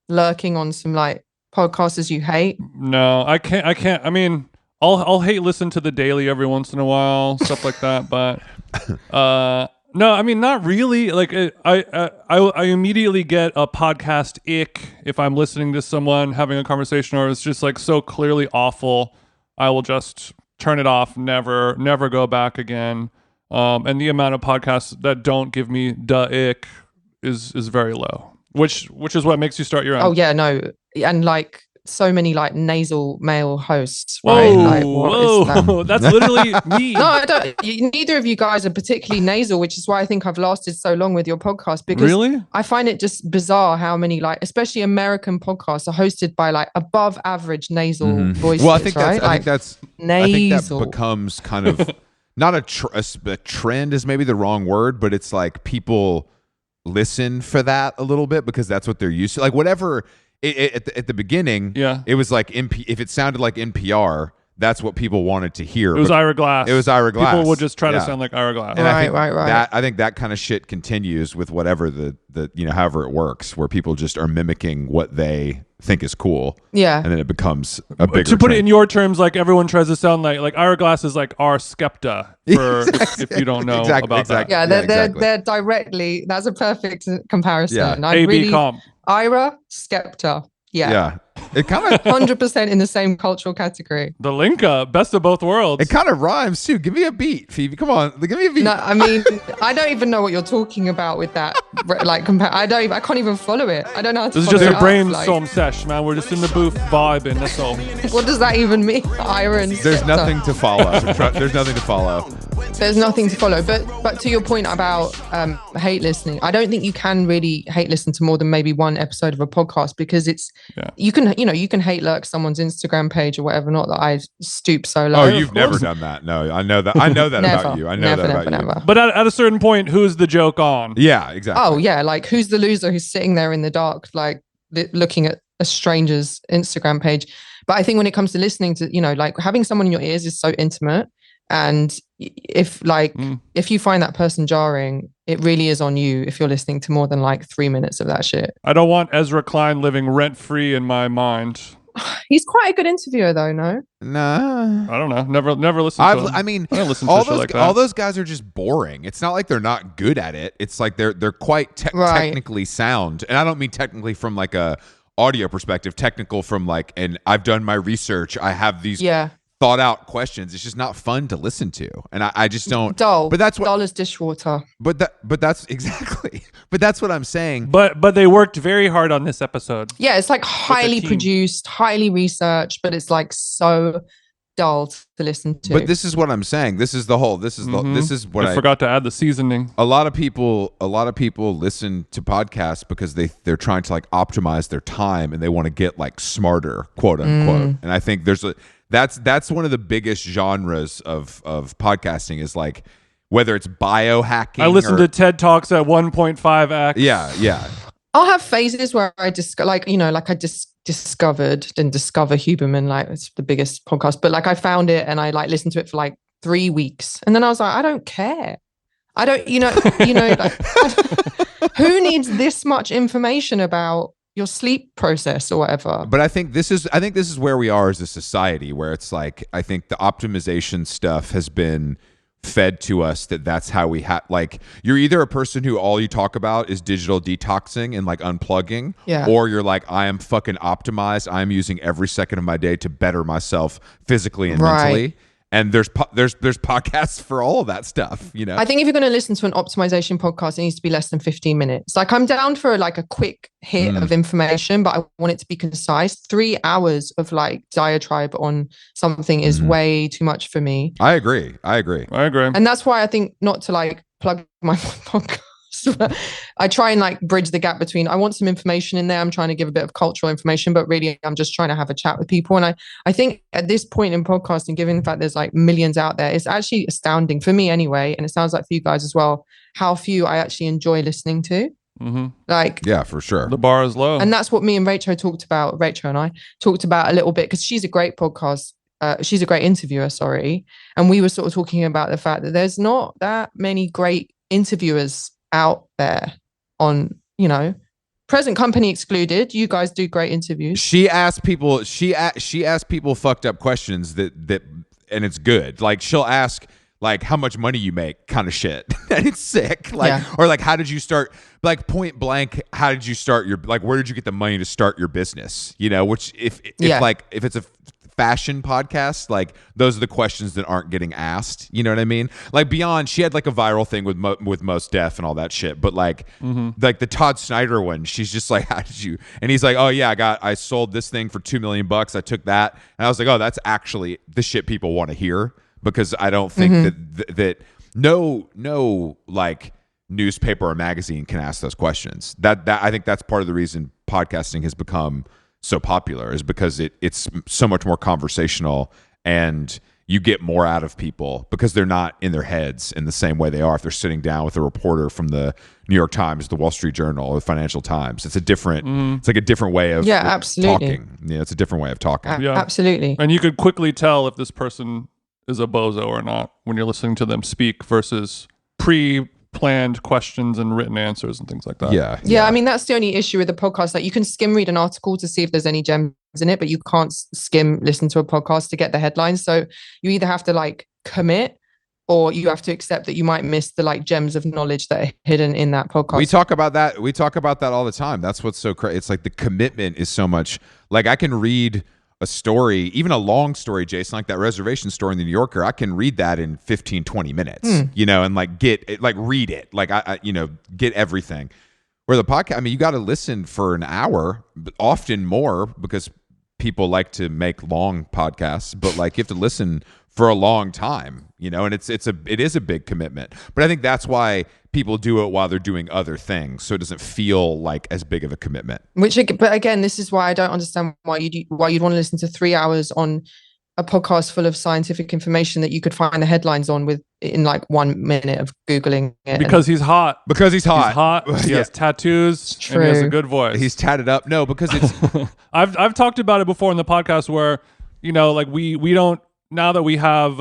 lurking on some like podcasters you hate? No, I can't. I mean, I'll hate listen to the Daily every once in a while, stuff like that. But no, I mean, not really. Like I immediately get a podcast ick if I'm listening to someone having a conversation or it's just like so clearly awful. I will just turn it off. Never go back again. And the amount of podcasts that don't give me ick is very low. Which is what makes you start your own. Oh yeah, no, and like so many like nasal male hosts, right? Whoa, Like, what is that? whoa, that's literally me. No, I don't. Neither of you guys are particularly nasal, which is why I think I've lasted so long with your podcast. Because Really? I find it just bizarre how many, like, especially American podcasts, are hosted by like above average nasal voices. Well, I think right? I think that nasal. becomes kind of not a trend is maybe the wrong word, but it's like people listen for that a little bit because that's what they're used to. Like whatever at the beginning, Yeah. it was like if it sounded like NPR, that's what people wanted to hear. It was But Ira Glass. It was Ira Glass. People would just try to Yeah. sound like Ira Glass. And I Right. think that kind of shit continues with whatever the however it works, where people just are mimicking what they think is cool. Yeah. And then it becomes a bigger To put it trend. in your terms, like everyone tries to sound like Ira Glass is like our Skepta for if you don't know about exactly. Yeah, Yeah, they're exactly. they're directly. That's a perfect comparison. Yeah. I that. AB really, comp. Ira, Skepta. Yeah. It kind of 100% in the same cultural category. The Linka, best of both worlds. it kind of rhymes too. Give me a beat, Phoebe. Come on, give me a beat. No, I mean, I don't even know what you're talking about with that. Like, I can't even follow it. I don't know how to. This is follow just it a up, brainstorm sesh, man. We're just in the booth vibing. That's all. What does that even mean? Ira and There's Skepta. nothing to follow. There's nothing to follow. There's nothing to follow. But to your point about hate listening, I don't think you can really hate listen to more than maybe one episode of a podcast because it's you can hate lurk someone's Instagram page or whatever. Not that I stoop so low. Oh, of you've never course. done that. No, I know that. I know that Never. about you. I know Never, that about never, you. never. But at a certain point, who's the joke on? Yeah, exactly. Oh yeah, like who's the loser who's sitting there in the dark, like looking at a stranger's Instagram page? But I think when it comes to listening to, like having someone in your ears is so intimate, and if you find that person jarring, it really is on you if you're listening to more than like 3 minutes of that shit. I don't want Ezra Klein living rent free in my mind. He's quite a good interviewer, though. No, Nah. I don't know. Never listened to him. I mean, I don't listen to all shit those like that. all those guys are just boring. It's not like they're not good at it. It's like they're quite Right. technically sound, and I don't mean technically from like a audio perspective. Technical from like, and I've done my research. I have these yeah, thought out questions. It's just not fun to listen to, and I just don't. dull. But that's what. dull as dishwater. But that's exactly. But that's what I'm saying. But they worked very hard on this episode. Yeah, it's like highly team. produced, highly researched, but it's like so dull to listen to. But this is what I'm saying. This is the whole. This is what I forgot to add the seasoning. a lot of people listen to podcasts because they're trying to like optimize their time and they want to get like smarter, quote unquote. And I think that's one of the biggest genres of podcasting is like whether it's biohacking. I listened to TED Talks at 1.5x. Yeah. I'll have phases where I just discovered and discover Huberman, like it's the biggest podcast, but like I found it and I like listened to it for like 3 weeks. And then I was like, I don't care. I don't, like, who needs this much information about your sleep process or whatever? But I think this is where we are as a society, where it's like I think the optimization stuff has been fed to us that that's how we have, like, you're either a person who all you talk about is digital detoxing and like unplugging, or you're like, I am fucking optimized. I'm using every second of my day to better myself physically and mentally. And there's podcasts for all of that stuff, you know? I think if you're going to listen to an optimization podcast, it needs to be less than 15 minutes. Like, I'm down for like a quick hit of information, but I want it to be concise. 3 hours of like diatribe on something is way too much for me. I agree. And that's why I think, not to like plug my podcast, but I try and like bridge the gap between, I want some information in there, I'm trying to give a bit of cultural information, but really I'm just trying to have a chat with people. And I think at this point in podcasting, given the fact there's like millions out there, it's actually astounding for me anyway, and it sounds like for you guys as well, how few I actually enjoy listening to. Like, yeah, for sure, the bar is low. And that's what me and Rachel and I talked about a little bit, because she's a great podcast, she's a great interviewer, sorry, and we were sort of talking about the fact that there's not that many great interviewers out there on, you know, present company excluded. You guys do great interviews. She asked people fucked up questions that and it's good. Like, she'll ask like how much money you make kind of shit. And it's sick. Like, or like, how did you start, like, point blank, how did you start your, like, where did you get the money to start your business? You know, which if it's a fashion podcast, like, those are the questions that aren't getting asked. You know what I mean? Like, beyond, she had like a viral thing with Most Def and all that shit, but like, like the Todd Snyder one, she's just like, how did you? And he's like, oh yeah, I sold this thing for $2 million. I took that, and I was like, oh, that's actually the shit people want to hear, because I don't think that no like newspaper or magazine can ask those questions. That I think that's part of the reason podcasting has become so popular, is because it's so much more conversational, and you get more out of people because they're not in their heads in the same way they are if they're sitting down with a reporter from the New York Times, the Wall Street Journal, or the Financial Times. It's a different, it's like a different way of talking. Yeah, it's a different way of talking. Absolutely. And you could quickly tell if this person is a bozo or not when you're listening to them speak versus pre-planned questions and written answers and things like that. Yeah. I mean, that's the only issue with the podcast. Like, you can skim read an article to see if there's any gems in it, but you can't skim listen to a podcast to get the headlines. So you either have to like commit, or you have to accept that you might miss the like gems of knowledge that are hidden in that podcast. We talk about that all the time. That's what's so crazy. It's like the commitment is so much. Like, I can read a story, even a long story, Jason, like that reservation story in the New Yorker, I can read that in 15, 20 minutes, you know, and like read it. Like, I you know, get everything. Where the podcast, I mean, you got to listen for an hour, but often more, because people like to make long podcasts, but like, you have to listen for a long time, you know, and it is a big commitment. But I think that's why people do it while they're doing other things, so it doesn't feel like as big of a commitment. But again, this is why I don't understand why you'd want to listen to 3 hours on a podcast full of scientific information that you could find the headlines on in like 1 minute of Googling it. Because he's hot. He's hot. He has tattoos. And he has a good voice. He's tatted up. No, because it's I've talked about it before in the podcast where, you know, like we don't, now that we have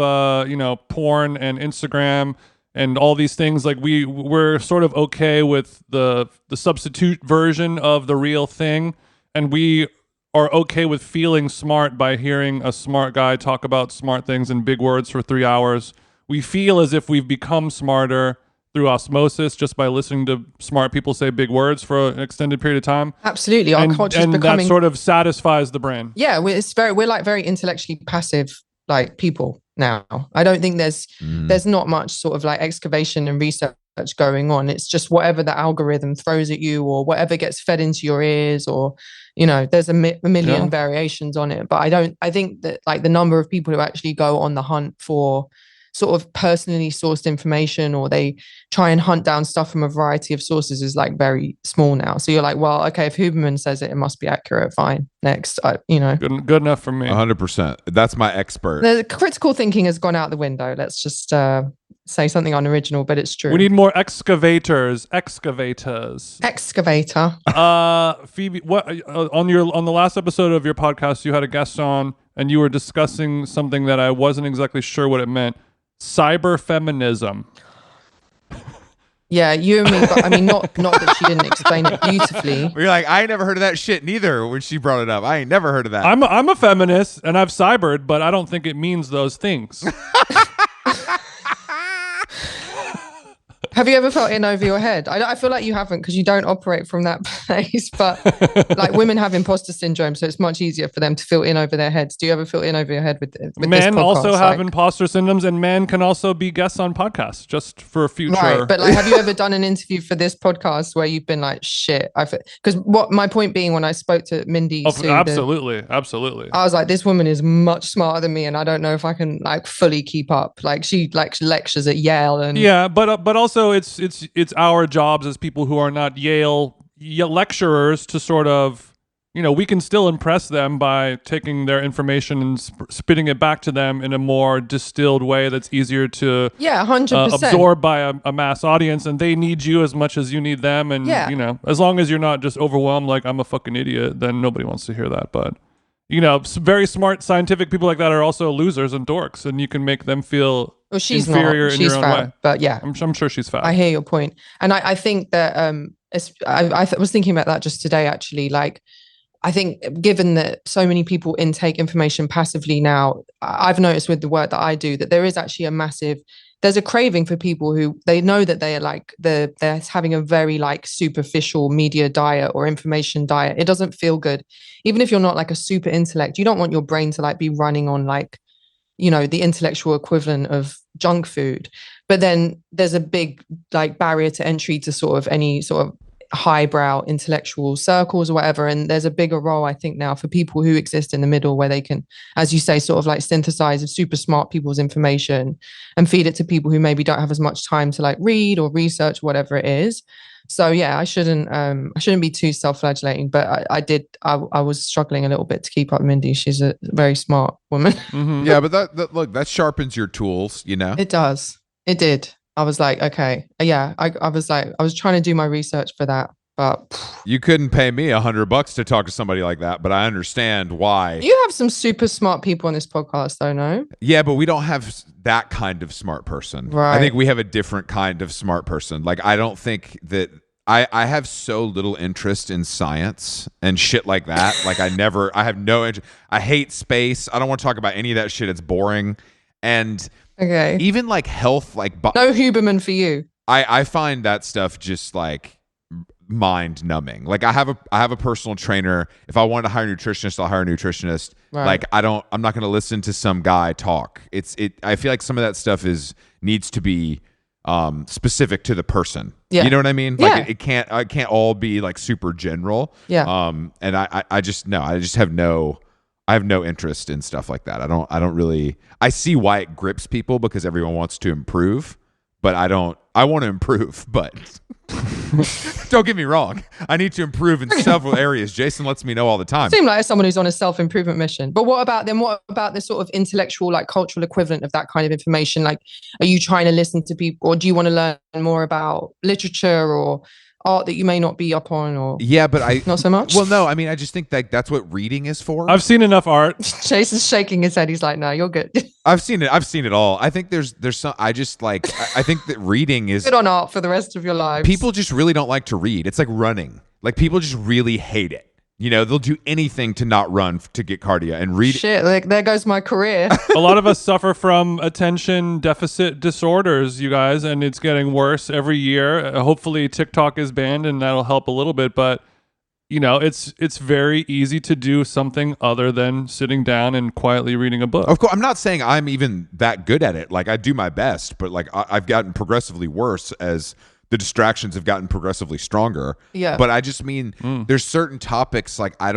you know, porn and Instagram and all these things, like we're sort of okay with the substitute version of the real thing, and we are okay with feeling smart by hearing a smart guy talk about smart things in big words for 3 hours. We feel as if we've become smarter through osmosis just by listening to smart people say big words for an extended period of time. Absolutely. Our culture is becoming... that sort of satisfies the brain. Yeah, we're like very intellectually passive, like, people now. I don't think there's not much sort of like excavation and research going on. It's just whatever the algorithm throws at you, or whatever gets fed into your ears, or, you know, there's a million variations on it. But I think that like the number of people who actually go on the hunt for sort of personally sourced information, or they try and hunt down stuff from a variety of sources, is like very small now. So you're like, well, okay, if Huberman says it, it must be accurate. Fine. Next, you know. Good enough for me. 100%. That's my expert. The critical thinking has gone out the window. Let's just say something unoriginal, but it's true. We need more excavators. Excavator. Phoebe, what on the last episode of your podcast, you had a guest on, and you were discussing something that I wasn't exactly sure what it meant. Cyberfeminism. Yeah, you and me, but I mean, not that she didn't explain it beautifully. You're like, I ain't never heard of that shit neither when she brought it up. I ain't never heard of that. I'm a feminist, and I've cybered, but I don't think it means those things. Have you ever felt in over your head? I feel like you haven't because you don't operate from that place. But like women have imposter syndrome, so it's much easier for them to feel in over their heads. Do you ever feel in over your head with this Men podcast? also have imposter syndromes, and men can also be guests on podcasts just for a future. Right, but like, have you ever done an interview for this podcast where you've been like, shit? Because what my point being when I spoke to Mindy, absolutely. I was like, this woman is much smarter than me, and I don't know if I can like fully keep up. Like she like lectures at Yale, and but also it's our jobs as people who are not Yale lecturers to sort of, we can still impress them by taking their information and spitting it back to them in a more distilled way that's easier to 100% absorb by a mass audience, and they need you as much as you need them, and as long as you're not just overwhelmed like I'm a fucking idiot, then nobody wants to hear that. But very smart scientific people like that are also losers and dorks, and you can make them feel inferior in your own way. But yeah, I'm sure she's fat. I hear your point, and I think that I was thinking about that just today actually. Like, I think given that so many people intake information passively now, I've noticed with the work that I do that there is actually there's a craving for people who they know that they are like they're having a very like superficial media diet or information diet. It doesn't feel good. Even if you're not like a super intellect, you don't want your brain to like be running on like, the intellectual equivalent of junk food. But then there's a big like barrier to entry to sort of any sort of highbrow intellectual circles or whatever. And there's a bigger role, I think, now for people who exist in the middle where they can, as you say, sort of like synthesize super smart people's information and feed it to people who maybe don't have as much time to like read or research whatever it is. So yeah, I shouldn't be too self-flagellating, but I was struggling a little bit to keep up with Mindy. She's a very smart woman. Mm-hmm. Yeah, but that sharpens your tools, It does. It did. I was like, okay, yeah. I was trying to do my research for that, but you couldn't pay me $100 to talk to somebody like that. But I understand why. You have some super smart people on this podcast, though, no? Yeah, but we don't have that kind of smart person. Right. I think we have a different kind of smart person. Like, I don't think that I have so little interest in science and shit like that. Like, I have no interest. I hate space. I don't want to talk about any of that shit. It's boring. And okay, even like health, like no Huberman for you. I find that stuff just like mind numbing. Like, I have a personal trainer. If I want to hire a nutritionist, I'll hire a nutritionist. Right. Like, I'm not going to listen to some guy talk. I feel like some of that stuff needs to be specific to the person. Yeah. You know what I mean? Yeah. Like, it can't all be like super general. Yeah. And I just have no interest in stuff like that. I don't really. I see why it grips people because everyone wants to improve, but I want to improve, but don't get me wrong. I need to improve in several areas. Jason lets me know all the time. Seem like someone who's on a self-improvement mission. But what about the sort of intellectual, like cultural equivalent of that kind of information? Like, are you trying to listen to people, or do you want to learn more about literature or art that you may not be up on? Or but not so much. Well, no, I mean, I just think that that's what reading is for. I've seen enough art. Jason's shaking his head. He's like, no, you're good. I've seen it all. I think there's some. I just like. I think that reading is good on art for the rest of your lives. People just really don't like to read. It's like running. Like, people just really hate it. They'll do anything to not run to get cardio and read. Shit, like, there goes my career. A lot of us suffer from attention deficit disorders, you guys, and it's getting worse every year. Hopefully TikTok is banned and that'll help a little bit, but it's very easy to do something other than sitting down and quietly reading a book. Of course, I'm not saying I'm even that good at it. Like, I do my best, but like I've gotten progressively worse as the distractions have gotten progressively stronger. Yeah. But I just mean there's certain topics like I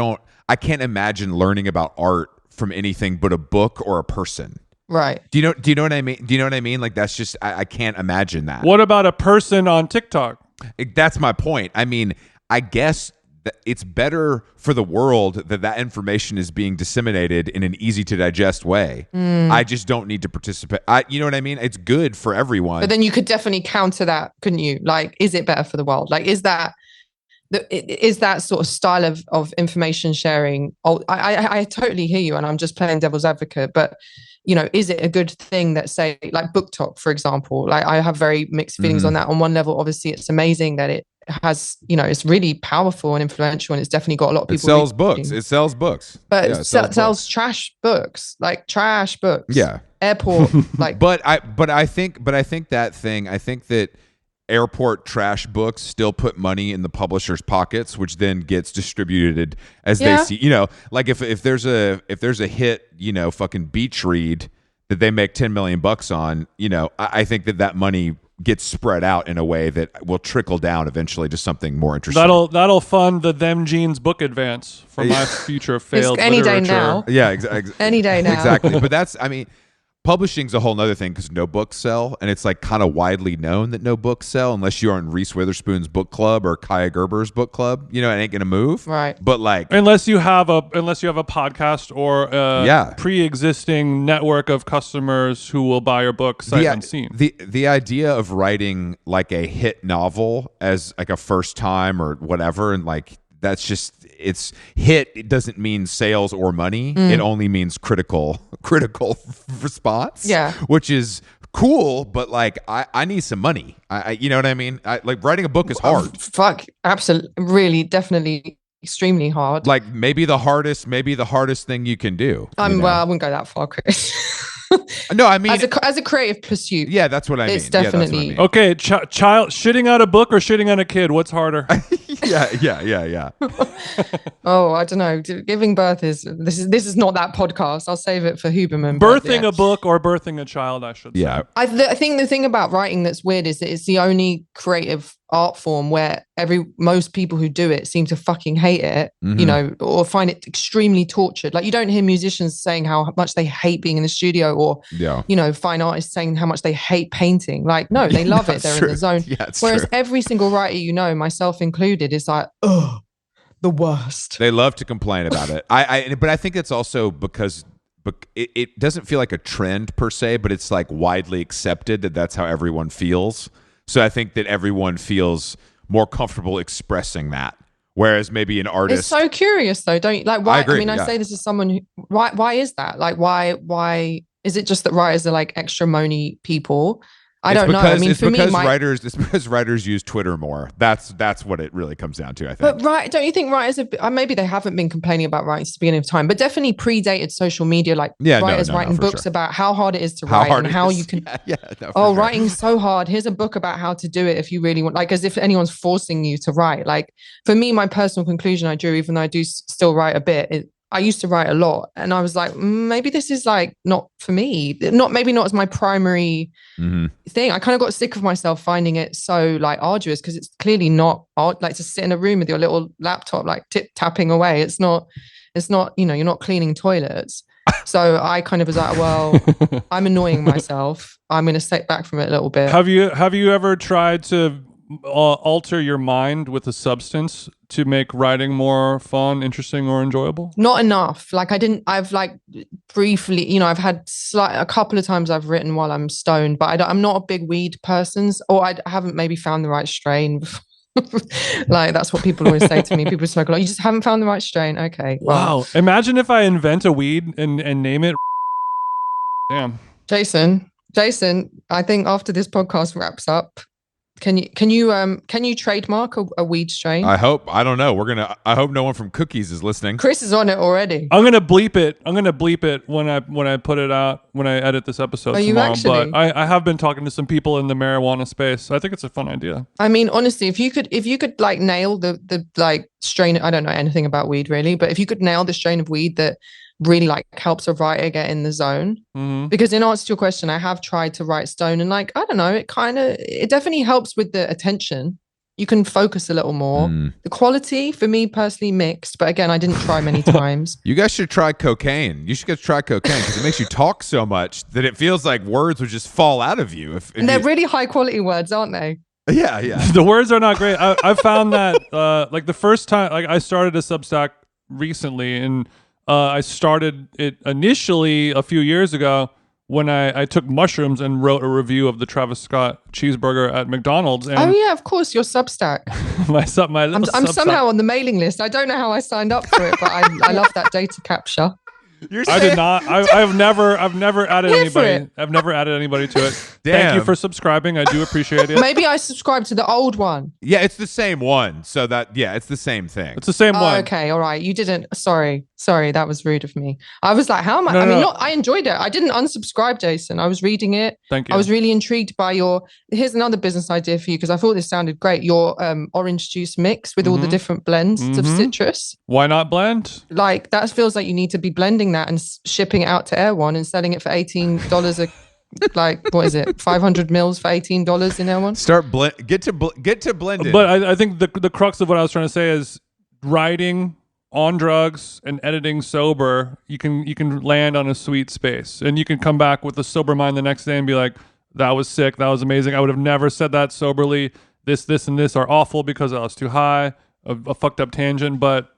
can't imagine learning about art from anything but a book or a person. Right. Do you know what I mean? Do you know what I mean? Like, that's just I can't imagine that. What about a person on TikTok? That's my point. I mean, I guess it's better for the world that information is being disseminated in an easy to digest way. I just don't need to participate. You know what I mean? It's good for everyone. But then you could definitely counter that, couldn't you? Like, is it better for the world? Like, is that sort of style of information sharing? I totally hear you, and I'm just playing devil's advocate, but is it a good thing that, say, like BookTok, for example? Like, I have very mixed feelings on that. On one level, obviously, it's amazing that it has, it's really powerful and influential, and it's definitely got a lot of people. It sells books. But it sells trash books, like trash books. Yeah. Airport, like. But I think that airport trash books still put money in the publisher's pockets, which then gets distributed as they see. You know, like if there's a hit, you know, fucking beach read that they make $10 million on, you know, I think that money gets spread out in a way that will trickle down eventually to something more interesting. That'll fund the Them Jeans book advance for my future failed any literature. day now. Yeah, exactly. Any day now. Exactly. But that's, I mean, publishing's a whole nother thing because no books sell, and it's like kind of widely known that no books sell unless you're in Reese Witherspoon's book club or Kaya Gerber's book club. You know, it ain't gonna move. Right. But like, unless you have a podcast or a pre-existing network of customers who will buy your book sight unseen. The idea of writing like a hit novel as like a first time or whatever, and like that's just, it's hit. It doesn't mean sales or money. It only means critical response. Yeah. Which is cool, but like I need some money. I you know what I mean? Like writing a book is hard. Fuck, absolutely, really, definitely, extremely hard. Like maybe the hardest thing you can do. Well, I wouldn't go that far, Chris. No, I mean as a creative pursuit. Yeah, that's what I mean. It's definitely I mean. Okay. Child shitting out a book or shitting on a kid. What's harder? Yeah. Oh, I don't know. Giving birth is this is not that podcast. I'll save it for Huberman. Birthing a book or birthing a child, I should say. Yeah. I think the thing about writing that's weird is that it's the only creative art form where most people who do it seem to fucking hate it, you know, or find it extremely tortured. Like you don't hear musicians saying how much they hate being in the studio, or you know, fine artists saying how much they hate painting. Like, no, they love it. They're in the zone. Yeah, whereas true. every single writer, you know, myself included, is like, oh, the worst. They love to complain about it. But I think it's also because it doesn't feel like a trend per se, but it's like widely accepted that that's how everyone feels. So I think that everyone feels more comfortable expressing that. Whereas maybe an artist, it's so curious though, don't you? Like, why? I agree, I say this as someone who, why is that? Like, why is it just that writers are like extra moany people? I don't know. I mean, for me, it's because writers use Twitter more. That's what it really comes down to, I think. But don't you think writers have, maybe they haven't been complaining about writing since the beginning of time, but definitely predated social media, like writers writing books about how hard it is to write and how you can. Writing's so hard. Here's a book about how to do it if you really want, like as if anyone's forcing you to write. Like for me, my personal conclusion I drew, even though I do still write a bit, I used to write a lot, and I was like, maybe this is like not for me. Maybe not as my primary thing. I kind of got sick of myself finding it so like arduous, because it's clearly not like to sit in a room with your little laptop like tapping away. It's not. You know, you're not cleaning toilets. So I kind of was like, well, I'm annoying myself. I'm going to step back from it a little bit. Have you ever tried to alter your mind with a substance to make writing more fun, interesting, or enjoyable? Not enough. Like I've like briefly, you know, I've had a couple of times I've written while I'm stoned, but I'm not a big weed person, or I haven't maybe found the right strain. Like that's what people always say to me. People smoke a lot. You just haven't found the right strain. Okay. Well. Wow. Imagine if I invent a weed and name it. Damn. Jason, I think after this podcast wraps up, can you trademark a weed strain? I hope. I don't know. I hope no one from Cookies is listening. Chris is on it already. I'm gonna bleep it when I put it out, when I edit this episode tomorrow. You actually? But I have been talking to some people in the marijuana space. I think it's a fun idea. I mean, honestly, if you could like nail the like strain, I don't know anything about weed really, but if you could nail the strain of weed that really like helps a writer get in the zone, because in answer to your question, I have tried to write stone, and like I don't know, it definitely helps with the attention. You can focus a little more. The quality for me personally mixed, but again, I didn't try many times. You guys should try cocaine. You should go try cocaine because it makes you talk so much that it feels like words would just fall out of you. And they're really high quality words, aren't they? Yeah. The words are not great. I found that like the first time, like I started a Substack recently, and I started it initially a few years ago when I took mushrooms and wrote a review of the Travis Scott cheeseburger at McDonald's. And oh yeah, of course, your Substack. I'm somehow on the mailing list. I don't know how I signed up for it, but I love that data capture. You're I saying, did not. I've never added Here for anybody. it. I've never added anybody to it. Thank Damn. you for subscribing. I do appreciate it. Maybe I subscribed to the old one. Yeah, it's the same one. So it's the same thing. It's the same Oh, one. okay, all right. You didn't. Sorry, that was rude of me. I was like, how am I? No, I mean, no. I enjoyed it. I didn't unsubscribe, Jason. I was reading it. Thank you. I was really intrigued by your. Here's another business idea for you because I thought this sounded great. Your orange juice mix with all the different blends of citrus. Why not blend? Like that feels like you need to be blending that and shipping it out to Air One and selling it for $18 a. Like what is it? 500 mils for $18 in Air One. Get to blending. But I think the crux of what I was trying to say is writing on drugs and editing sober. You can land on a sweet space, and you can come back with a sober mind the next day and be like, "That was sick. That was amazing. I would have never said that soberly. This, and this are awful because I was too high. A fucked up tangent, but."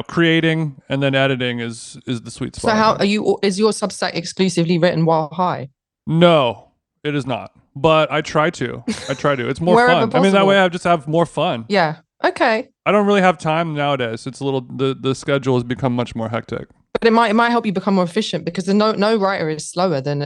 Creating and then editing is the sweet spot. So how are you? Is your Substack exclusively written while high? No, it is not. But I try to. It's more Wherever fun. I mean, that possible. way I just have more fun. Yeah. Okay. I don't really have time nowadays. It's a little the schedule has become much more hectic. But it might help you become more efficient because no writer is slower than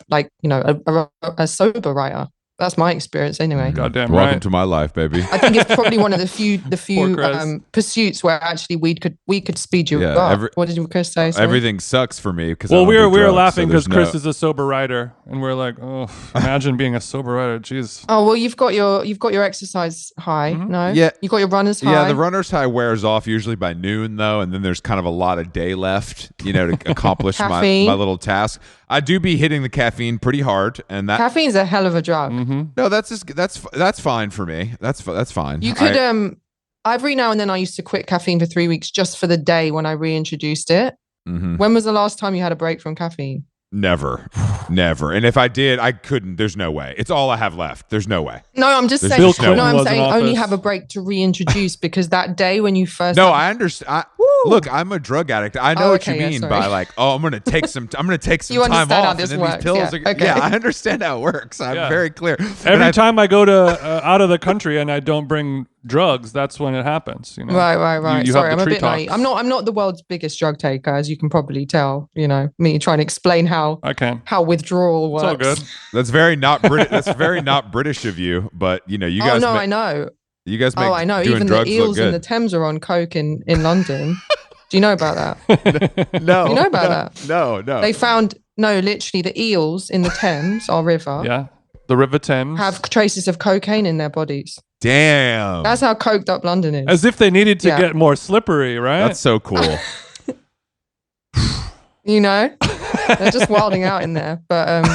a sober writer. That's my experience anyway. Goddamn Welcome right. to my life, baby. I think it's probably one of the few Poor Chris. pursuits where actually we could speed you Yeah, up. What did Chris say? Sorry? Everything sucks for me because Well, we were laughing because Chris is a sober writer, and we're like, oh, imagine being a sober writer. Jeez. Oh well, you've got your exercise high. No, Yeah. you got your runner's high. Yeah, the runner's high wears off usually by noon though, and then there's kind of a lot of day left, to accomplish my Caffeine. little task. I do be hitting the caffeine pretty hard, and that Caffeine's a hell of a drug. no, that's fine for me. That's fine. You could every now and then I used to quit caffeine for 3 weeks just for the day when I reintroduced it. Mhm. When was the last time you had a break from caffeine? Never. And if I did, I couldn't. There's no way. It's all I have left. There's no way. No, I'm just There's saying. Bill Clinton No, I'm was in saying only office. have a break to reintroduce because that day when you first. No, I understand. Look, I'm a drug addict. I know Oh, what you okay, yeah, mean sorry. by like, I'm gonna take some You time understand off, how and this then works, these pills yeah, are. okay. Yeah, I understand how it works. I'm Yeah. very clear. Every time I go to out of the country and I don't bring drugs, that's when it happens. Right. You Sorry, have I'm the a tree bit naive. talks. I'm not the world's biggest drug taker, as you can probably tell. Me trying to explain how I can. withdrawal works. It's all good. That's very not British. That's very not British of you. But you Oh guys. no, I know. You guys make Oh, I know. doing Even the drugs eels look in the good. Thames are on coke in London. Do you know about that? No, You know about that? No. They found literally the eels in the Thames, our river, Yeah. The River Thames. have traces of cocaine in their bodies. Damn. That's how coked up London is. As if they needed to Yeah. get more slippery, right? That's so cool. They're just wilding out in there. But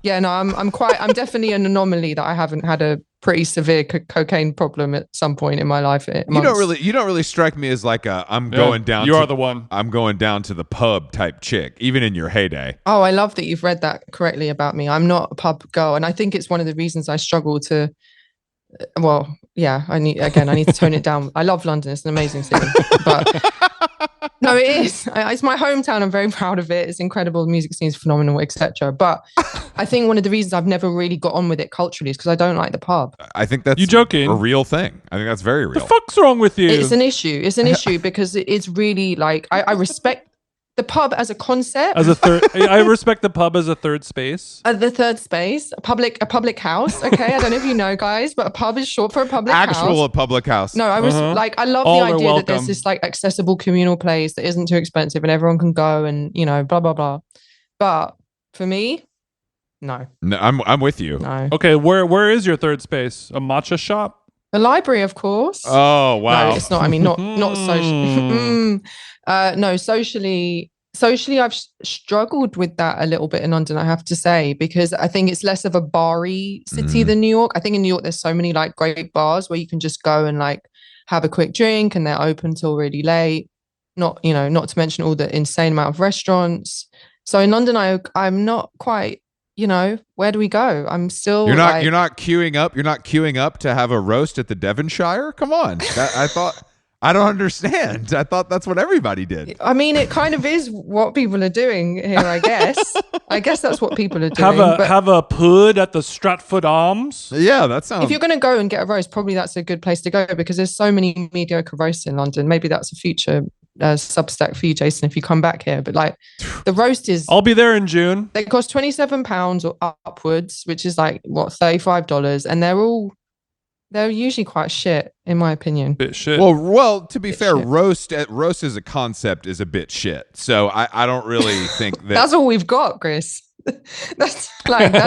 yeah, no, I'm definitely an anomaly that I haven't had a pretty severe cocaine problem at some point in my life. You don't really strike me as like I'm going down. You are the one. I'm going down to the pub type chick, even in your heyday. Oh, I love that you've read that correctly about me. I'm not a pub girl, and I think it's one of the reasons I struggle to. Well, yeah, I need to tone it down. I love London; it's an amazing city, but no, it is. It's my hometown. I'm very proud of it. It's incredible. The music scene is phenomenal, etc. But I think one of the reasons I've never really got on with it culturally is because I don't like the pub. I think that's You joking? a real thing. I think that's very real. The fuck's wrong with you? It's an issue. It's an issue because it's really like I respect the pub as a concept. As a third, I respect the pub as a third space. The third space, a public house. Okay, I don't know if you know, guys, but a pub is short for a public house. Actual public house. No, I was I love All the are idea that there's welcome. this like accessible communal place that isn't too expensive and everyone can go and blah blah blah. But for me, no. No, I'm with you. No. Okay, where is your third space? A matcha shop? The library, of course. Oh wow. No, it's not. I mean, not social. No, socially, I've struggled with that a little bit in London, I have to say, because I think it's less of a bar-y city than New York. I think in New York, there's so many like great bars where you can just go and like have a quick drink, and they're open till really late. Not to mention all the insane amount of restaurants. So in London, I'm not quite. Where do we go? I'm still. You're not queuing up. You're not queuing up to have a roast at the Devonshire. Come on. I don't understand. I thought that's what everybody did. I mean, it kind of is what people are doing here, I guess. I guess that's what people are doing. but Have a pud at the Stratford Arms. Yeah, that sounds. if you're going to go and get a roast, probably that's a good place to go because there's so many mediocre roasts in London. Maybe that's a future Substack for you, Jason, if you come back here. But like the roast is, I'll be there in June. they cost £27 or upwards, which is like what, $35, and they're usually quite shit, in my opinion. Bit shit. Well, to be Bit fair, shit. roast as a concept is a bit shit. So I don't really think that. That's all we've got, Chris. that's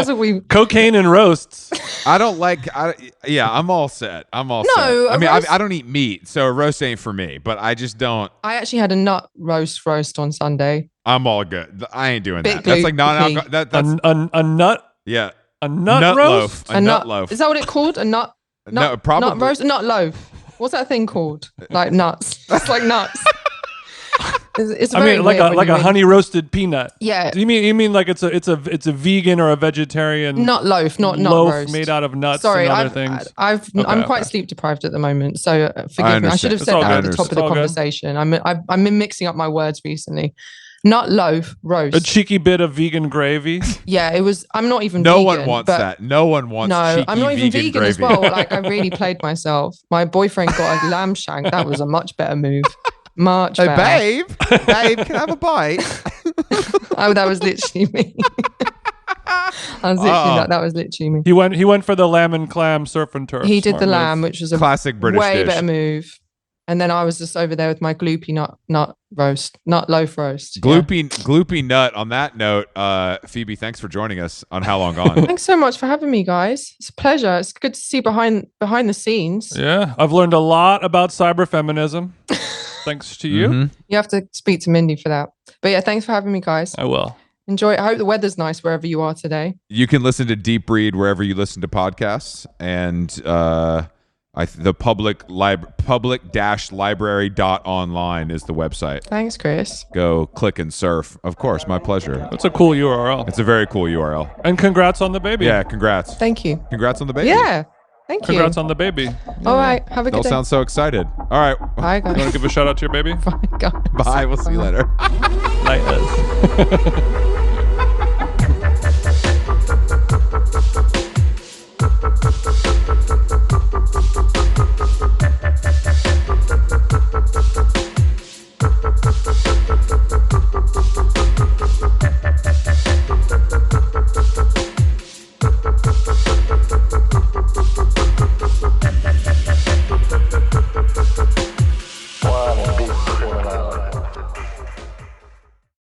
all we. Cocaine and roasts. I don't like. I'm all set. I'm all set. No, I a mean, roast- I don't eat meat, so a roast ain't for me. But I just don't. I actually had a nut roast on Sunday. I'm all good. I ain't doing Bit that. That's like gluten-free. non-alcohol. That's A nut. yeah. A nut roast. A nut loaf. Is that what it's called? A nut? No, probably. Nut roast? Nut loaf. What's that thing called? Like nuts. It's like nuts. It's very like weird when a you really- honey roasted peanut. Yeah. You mean like it's a vegan or a vegetarian Nut loaf, not loaf roast. made out of nuts Sorry, and other things? I'm Okay. quite sleep deprived at the moment, so forgive me. I should have It's said all that at good. the top of It's the all good. conversation. I'm mixing up my words recently. Nut loaf roast. A cheeky bit of vegan gravy. Yeah, it was. I'm not even. No vegan, one wants but that. No one wants. No, cheeky I'm not even vegan gravy. as well. Like I really played myself. My boyfriend got a lamb shank. That was a much better move. Much Hey, better. babe, can I have a bite? Oh, that was literally me. That was literally me. He went for the lamb and clam surf and turf. He did Smart the move. lamb, which was a Classic British way dish. better move. And then I was just over there with my gloopy nut loaf roast. Yeah. Gloopy nut. On that note, Phoebe, thanks for joining us on How Long Gone. Thanks so much for having me, guys. It's a pleasure. It's good to see behind the scenes. Yeah, I've learned a lot about cyberfeminism. Thanks to you. Mhm. You have to speak to Mindy for that. But yeah, thanks for having me, guys. I will. Enjoy it. I hope the weather's nice wherever you are today. You can listen to Deep Read wherever you listen to podcasts, and the public-library.online is the website. Thanks, Chris. Go click and surf. Of course, my pleasure. That's a cool URL. It's a very cool URL. And congrats on the baby. Yeah, congrats. Thank you. Congrats on the baby. Yeah. Thank you. Congrats on the baby. All right. Have a Don't good day. sound so excited. All right. Bye, You want guys. to give a shout out to your baby? Bye, guys. Bye. We'll see you later. Like us.